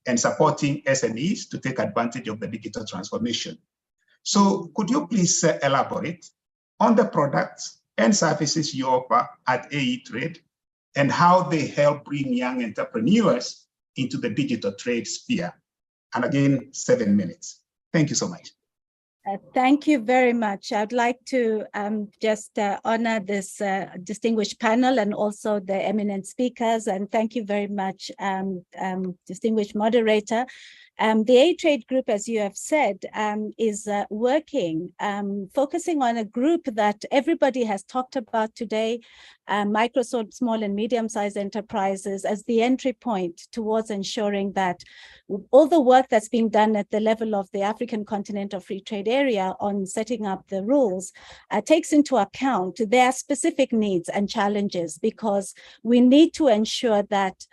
and supporting SMEs to take advantage of the digital transformation. So could you please elaborate on the products and services you offer at AE Trade and how they help bring young entrepreneurs into the digital trade sphere? And again, 7 minutes. Thank you so much. Thank you very much. I'd like to just honor this distinguished panel and also the eminent speakers. And thank you very much, distinguished moderator. The AE Trade Group, as you have said, is working, focusing on a group that everybody has talked about today, micro, small and medium-sized enterprises as the entry point towards ensuring that all the work that's being done at the level of the African Continental Free Trade Area on setting up the rules takes into account their specific needs and challenges, because we need to ensure that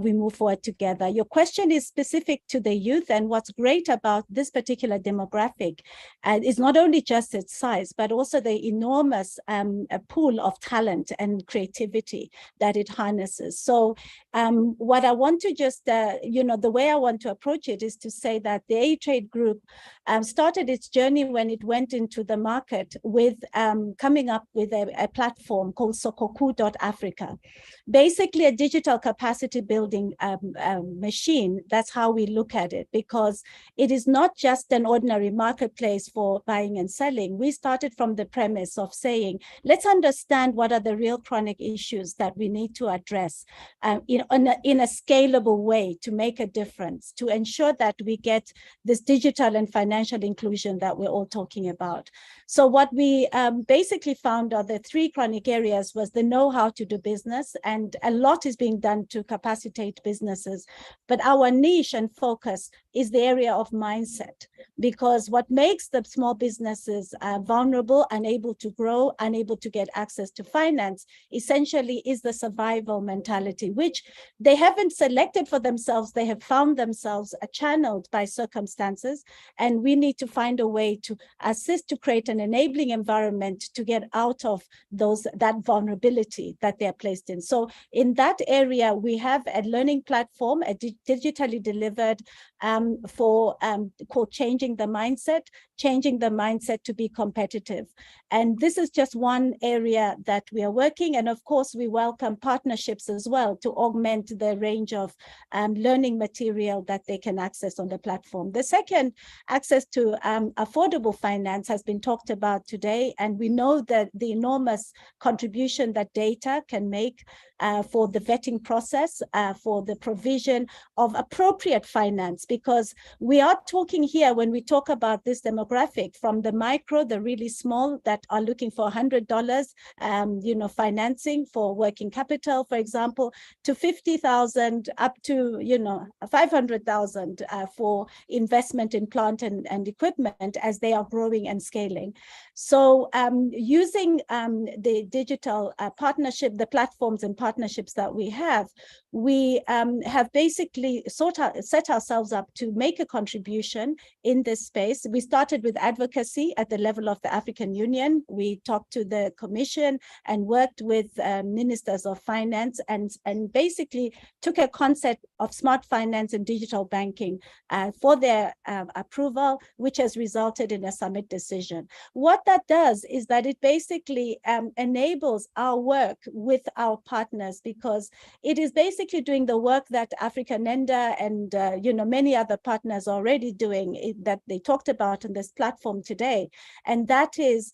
we move forward together. Your question is specific to the youth, and what's great about this particular demographic is not only just its size, but also the enormous pool of talent and creativity that it harnesses. So what I want to just, the way I want to approach it is to say that the AE Trade Group started its journey when it went into the market with coming up with a platform called Sokoku.Africa, basically a digital capacity building machine. That's how we look at it, because it is not just an ordinary marketplace for buying and selling. We started from the premise of saying, let's understand what are the real chronic issues that we need to address in a scalable way to make a difference, to ensure that we get this digital and financial inclusion that we're all talking about. So what we basically found are the three chronic areas was the know-how to do business, and a lot is being done to capacitate businesses. But our niche and focus is the area of mindset, because what makes the small businesses vulnerable, unable to grow, unable to get access to finance, essentially is the survival mentality, which they haven't selected for themselves. They have found themselves channeled by circumstances, and we need to find a way to assist to create an enabling environment to get out of that vulnerability that they're placed in. So in that area, we have a learning platform, digitally delivered called Changing the Mindset to be competitive. And this is just one area that we are working. And of course, we welcome partnerships as well to augment the range of learning material that they can access on the platform. The second, access to affordable finance, has been talked about today. And we know that the enormous contribution that data can make for the vetting process, for the provision of appropriate finance, because we are talking here, when we talk about this demographic, from the micro, the really small that are looking for $100, financing for working capital, for example, to 50,000 up to, 500,000 for investment in plant and equipment as they are growing and scaling. So using the digital partnership, the platforms and partnerships that we have basically set ourselves up to make a contribution in this space. We started with advocacy at the level of the African Union. We talked to the Commission and worked with ministers of finance and basically took a concept of smart finance and digital banking for their approval, which has resulted in a summit decision. What that does is that it basically enables our work with our partners, because it is basically doing the work that Africanenda and many other partners are already doing, that they talked about on this platform today, and that is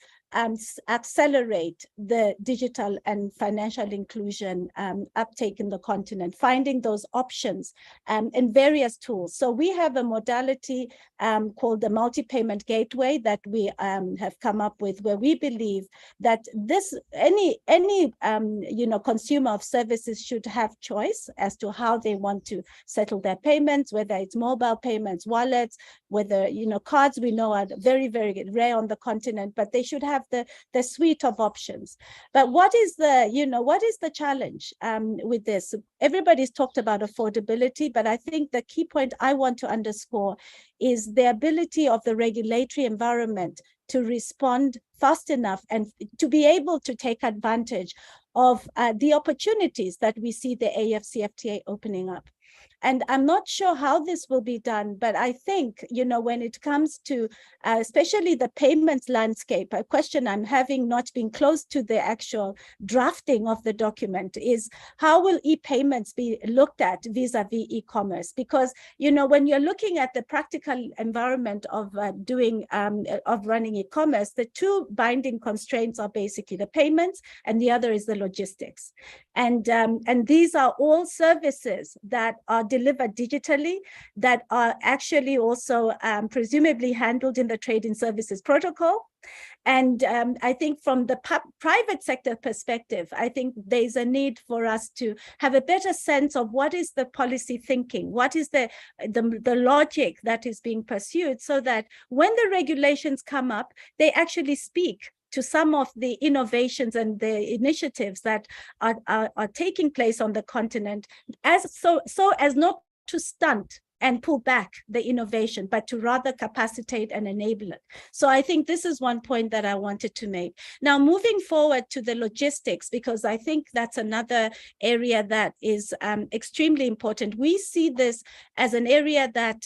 accelerate the digital and financial inclusion uptake in the continent, finding those options in various tools. So we have a modality called the multi-payment gateway that we have come up with, where we believe that any consumer of services should have choice as to how they want to settle their payments, whether it's mobile payments, wallets, whether cards. We know are very, very rare on the continent, but they should have the suite of options. But what is the challenge with this? Everybody's talked about affordability, but I think the key point I want to underscore is the ability of the regulatory environment to respond fast enough and to be able to take advantage of the opportunities that we see the AFCFTA opening up. And I'm not sure how this will be done, but I think, you know, when it comes to especially the payments landscape, a question I'm having, not being close to the actual drafting of the document, is how will e-payments be looked at vis-a-vis e-commerce? Because, you know, when you're looking at the practical environment of running e-commerce, the two binding constraints are basically the payments, and the other is the logistics. And these are all services that are delivered digitally, that are actually also presumably handled in the Trade in Services Protocol. And I think from the private sector perspective, I think there's a need for us to have a better sense of what is the policy thinking, what is the logic that is being pursued, so that when the regulations come up, they actually speak to some of the innovations and the initiatives that are taking place on the continent, so as not to stunt and pull back the innovation, but to rather capacitate and enable it. So I think this is one point that I wanted to make. Now, moving forward to the logistics, because I think that's another area that is extremely important. We see this as an area that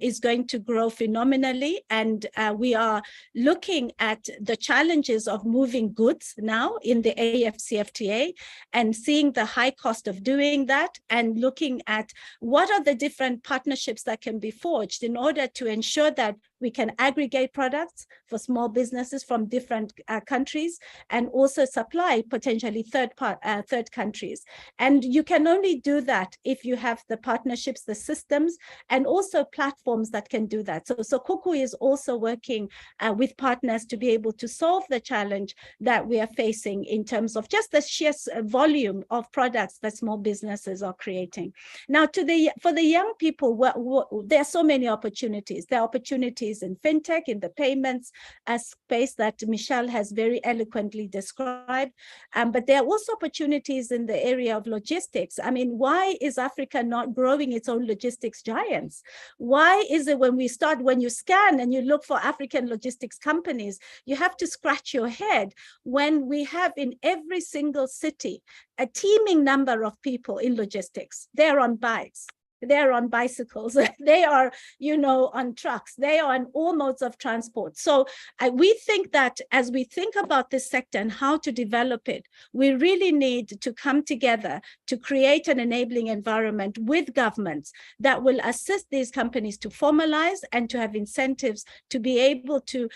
is going to grow phenomenally, and we are looking at the challenges of moving goods now in the AFCFTA and seeing the high cost of doing that, and looking at what are the different partnerships that can be forged in order to ensure that we can aggregate products for small businesses from different countries, and also supply potentially third countries. And you can only do that if you have the partnerships, the systems, and also platforms that can do that. So Cuckoo is also working with partners to be able to solve the challenge that we are facing in terms of just the sheer volume of products that small businesses are creating. Now, for the young people, there are so many opportunities. There are opportunities in fintech, in the payments space that Michelle has very eloquently described, but there are also opportunities in the area of logistics. I mean, why is Africa not growing its own logistics giants? Why is it when you scan and you look for African logistics companies, you have to scratch your head when we have in every single city a teeming number of people in logistics? They're on bikes, they're on bicycles, they are, you know, on trucks, they are on all modes of transport. So we think that as we think about this sector and how to develop it, we really need to come together to create an enabling environment with governments that will assist these companies to formalize and to have incentives to be able to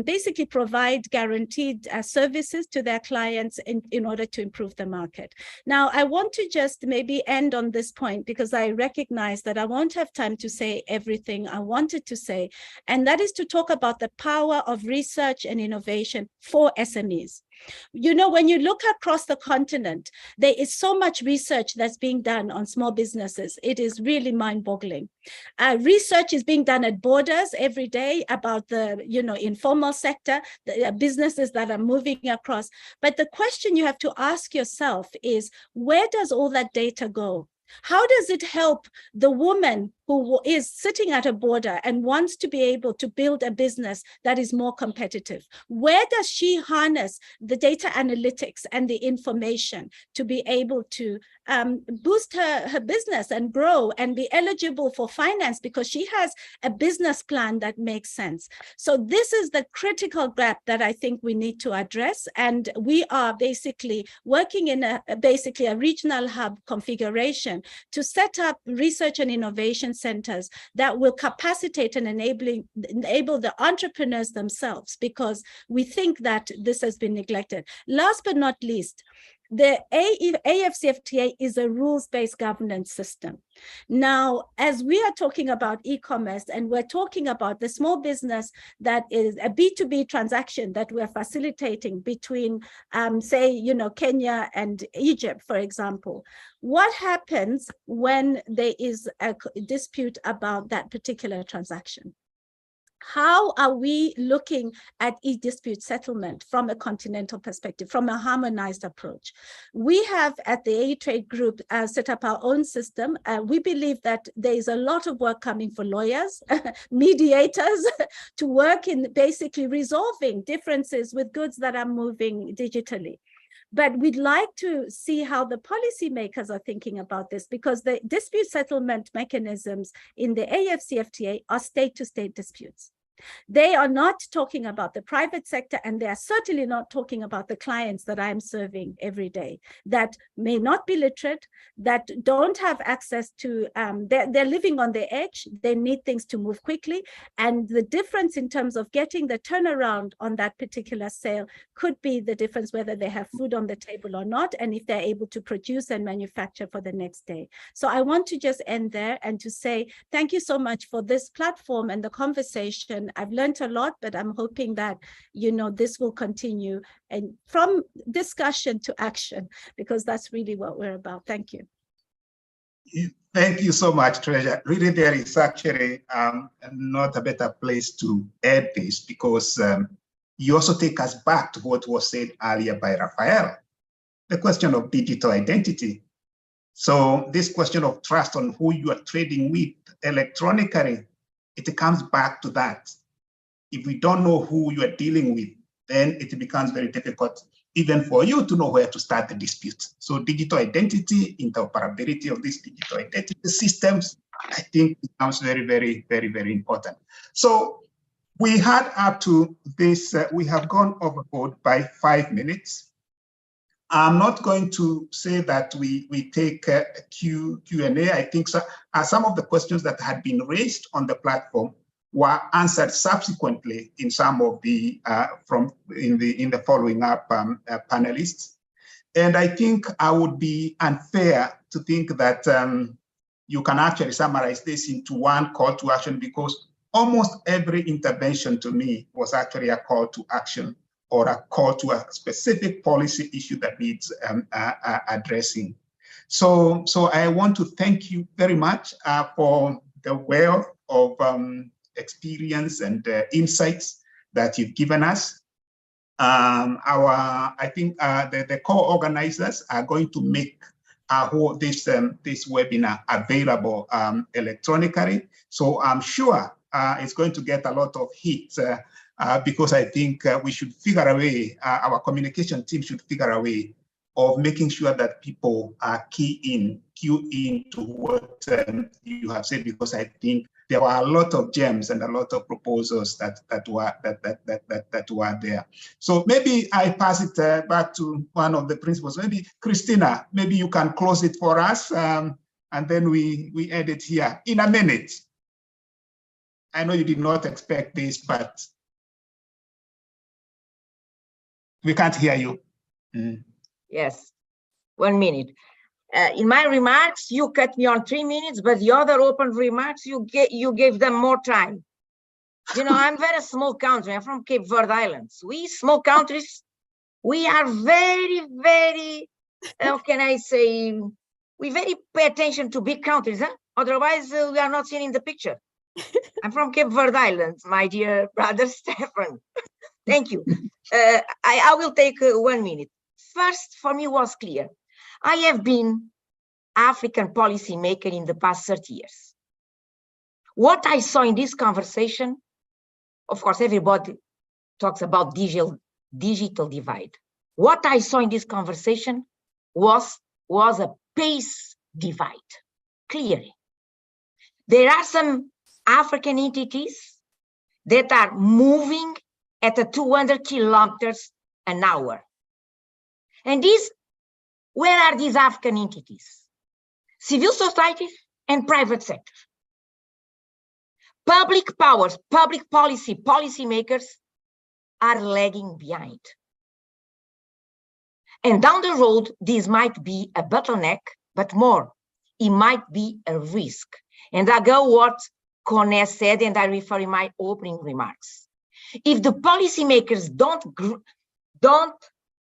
basically provide guaranteed services to their clients in order to improve the market. Now, I want to just maybe end on this point, because I recognize that I won't have time to say everything I wanted to say, and that is to talk about the power of research and innovation for SMEs. You know, when you look across the continent, there is so much research that's being done on small businesses. It is really mind-boggling. Research is being done at borders every day about the, you know, informal sector, the businesses that are moving across. But the question you have to ask yourself is, where does all that data go? How does it help the woman who is sitting at a border and wants to be able to build a business that is more competitive? Where does she harness the data analytics and the information to be able to boost her business and grow and be eligible for finance because she has a business plan that makes sense? So this is the critical gap that I think we need to address. And we are basically working in a regional hub configuration to set up research and innovation centers that will capacitate and enable the entrepreneurs themselves, because we think that this has been neglected. Last but not least, the AFCFTA is a rules-based governance system. Now, as we are talking about e-commerce and we're talking about the small business that is a B2B transaction that we're facilitating between, say, you know, Kenya and Egypt, for example, what happens when there is a dispute about that particular transaction? How are we looking at e-dispute settlement from a continental perspective, from a harmonized approach? We have at the A-Trade Group set up our own system. We believe that there is a lot of work coming for lawyers, mediators, to work in basically resolving differences with goods that are moving digitally. But we'd like to see how the policymakers are thinking about this, because the dispute settlement mechanisms in the AFCFTA are state-to-state disputes. They are not talking about the private sector, and they are certainly not talking about the clients that I'm serving every day that may not be literate, that don't have access to, they're living on the edge, they need things to move quickly. And the difference in terms of getting the turnaround on that particular sale could be the difference whether they have food on the table or not, and if they're able to produce and manufacture for the next day. So I want to just end there and to say thank you so much for this platform and the conversation. I've learned a lot, but I'm hoping that, you know, this will continue, and from discussion to action, because that's really what we're about. Thank you. Thank you so much, Treasure. Really, there is actually not a better place to add this, because you also take us back to what was said earlier by Raphael, the question of digital identity. So this question of trust on who you are trading with electronically, it comes back to that. If we don't know who you are dealing with, then it becomes very difficult even for you to know where to start the dispute. So digital identity, interoperability of these digital identity systems, I think becomes very, very, very, very important. So we had up to this, we have gone overboard by 5 minutes. I'm not going to say that we take Q&A. I think some of the questions that had been raised on the platform were answered subsequently in some of the in the following up panelists. And I think I would be unfair to think that you can actually summarize this into one call to action, because almost every intervention to me was actually a call to action or a call to a specific policy issue that needs addressing. So I want to thank you very much for the wealth of experience and insights that you've given us. I think the co-organizers are going to make this webinar available electronically. So I'm sure it's going to get a lot of hits because I think we should figure a way, our communication team should figure a way of making sure that people key in to what you have said, because I think there were a lot of gems and a lot of proposals that were there. So maybe I pass it back to one of the principals. Maybe Christina, maybe you can close it for us, and then we end it here in a minute. I know you did not expect this, but we can't hear you. Yes, 1 minute. In my remarks, you cut me on 3 minutes, but the other open remarks, you gave them more time. You know, I'm very small country. I'm from Cape Verde Islands. We small countries, we are very, very, how can I say, we very pay attention to big countries, huh? Otherwise, we are not seen in the picture. I'm from Cape Verde Islands, my dear brother Stefan. Thank you. I will take 1 minute. First, for me, was clear. I have been African policymaker in the past 30 years. What I saw in this conversation, of course, everybody talks about digital divide. What I saw in this conversation was a pace divide, clearly. There are some African entities that are moving at 200 kilometers an hour. And where are these African entities? Civil society and private sector. Public powers, public policymakers are lagging behind. And down the road, this might be a bottleneck, but more, it might be a risk. And I go what Corné said, and I refer in my opening remarks. If the policymakers don't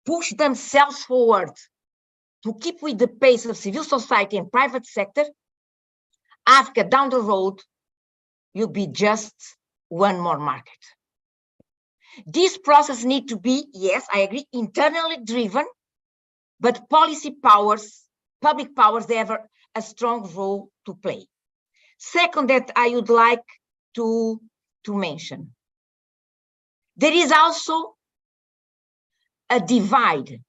push themselves forward to keep with the pace of civil society and private sector, Africa down the road will be just one more market. This process needs to be, yes, I agree, internally driven, but policy powers, public powers, they have a strong role to play. Second, that I would like to mention, there is also a divide.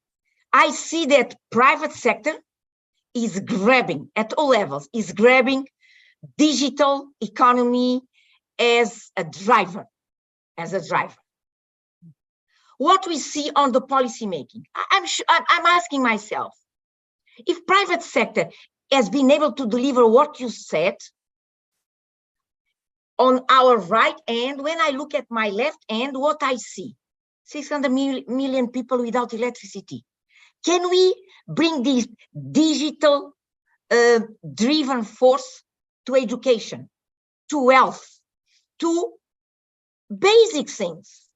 I see that private sector is grabbing at all levels, is grabbing digital economy as a driver, What we see on the policy making, I'm asking myself, if private sector has been able to deliver what you said on our right hand, when I look at my left hand, what I see, 600 million people without electricity. Can we bring this digital driven force to education, to health, to basic things?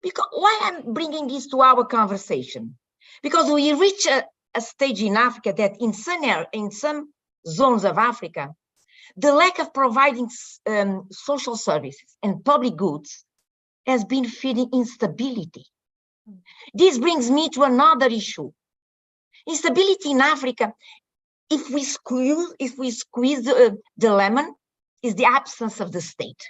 Because why I'm bringing this to our conversation? Because we reach a stage in Africa that in some zones of Africa, the lack of providing social services and public goods has been feeding instability. This brings me to another issue. Instability in Africa, if we squeeze the lemon, is the absence of the state.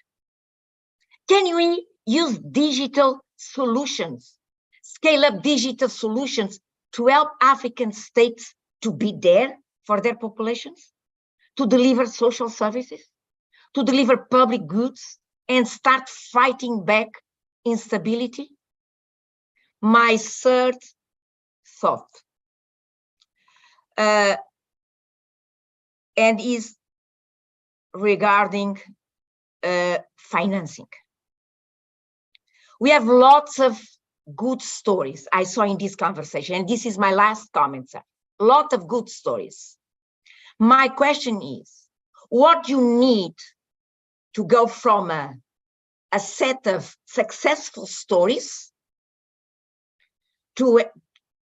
Can we use digital solutions, scale up digital solutions to help African states to be there for their populations, to deliver social services, to deliver public goods, and start fighting back instability? My third thought, and is regarding financing. We have lots of good stories I saw in this conversation, and this is my last comment, sir. A lot of good stories. My question is, what you need to go from a set of successful stories to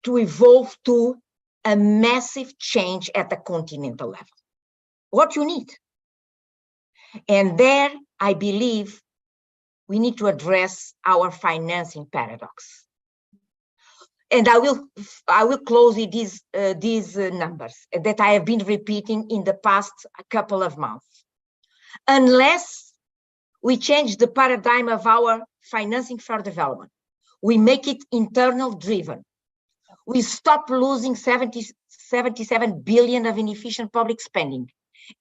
evolve to a massive change at the continental level? What you need? And there, I believe we need to address our financing paradox. And I will close with these numbers that I have been repeating in the past couple of months. Unless we change the paradigm of our financing for development, we make it internal driven, we stop losing 77 billion of inefficient public spending,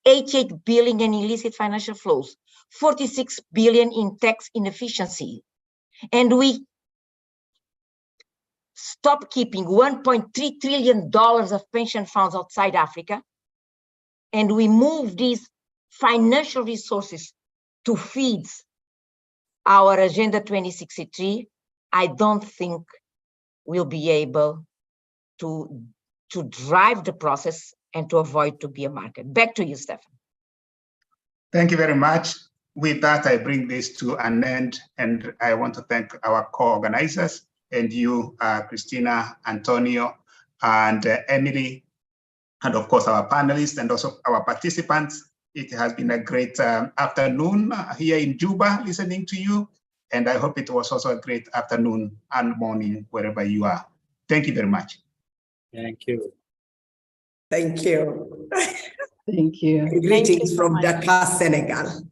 88 billion in illicit financial flows, 46 billion in tax inefficiency, and we stop keeping $1.3 trillion of pension funds outside Africa, and we move these financial resources to feed our Agenda 2063, I don't think we'll be able to drive the process and to avoid to be a market. Back to you, Stefan. Thank you very much. With that, I bring this to an end, and I want to thank our co-organizers and you, Christina, Antonio, and Emily, and of course our panelists and also our participants. It has been a great afternoon here in Juba listening to you, and I hope it was also a great afternoon and morning wherever you are. Thank you very much. Thank you. Thank you. Thank you. Greetings from Dakar, Senegal.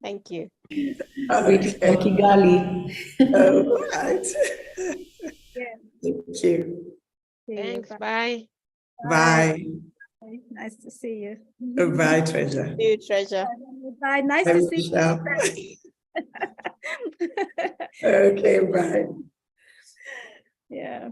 Thank you. Greetings from Kigali. All right. Yeah. Thank you. Thanks. Bye. Bye. Nice to see you. Bye, Treasure. See you, Treasure. Bye. Nice to see you. Okay, bye. Yeah.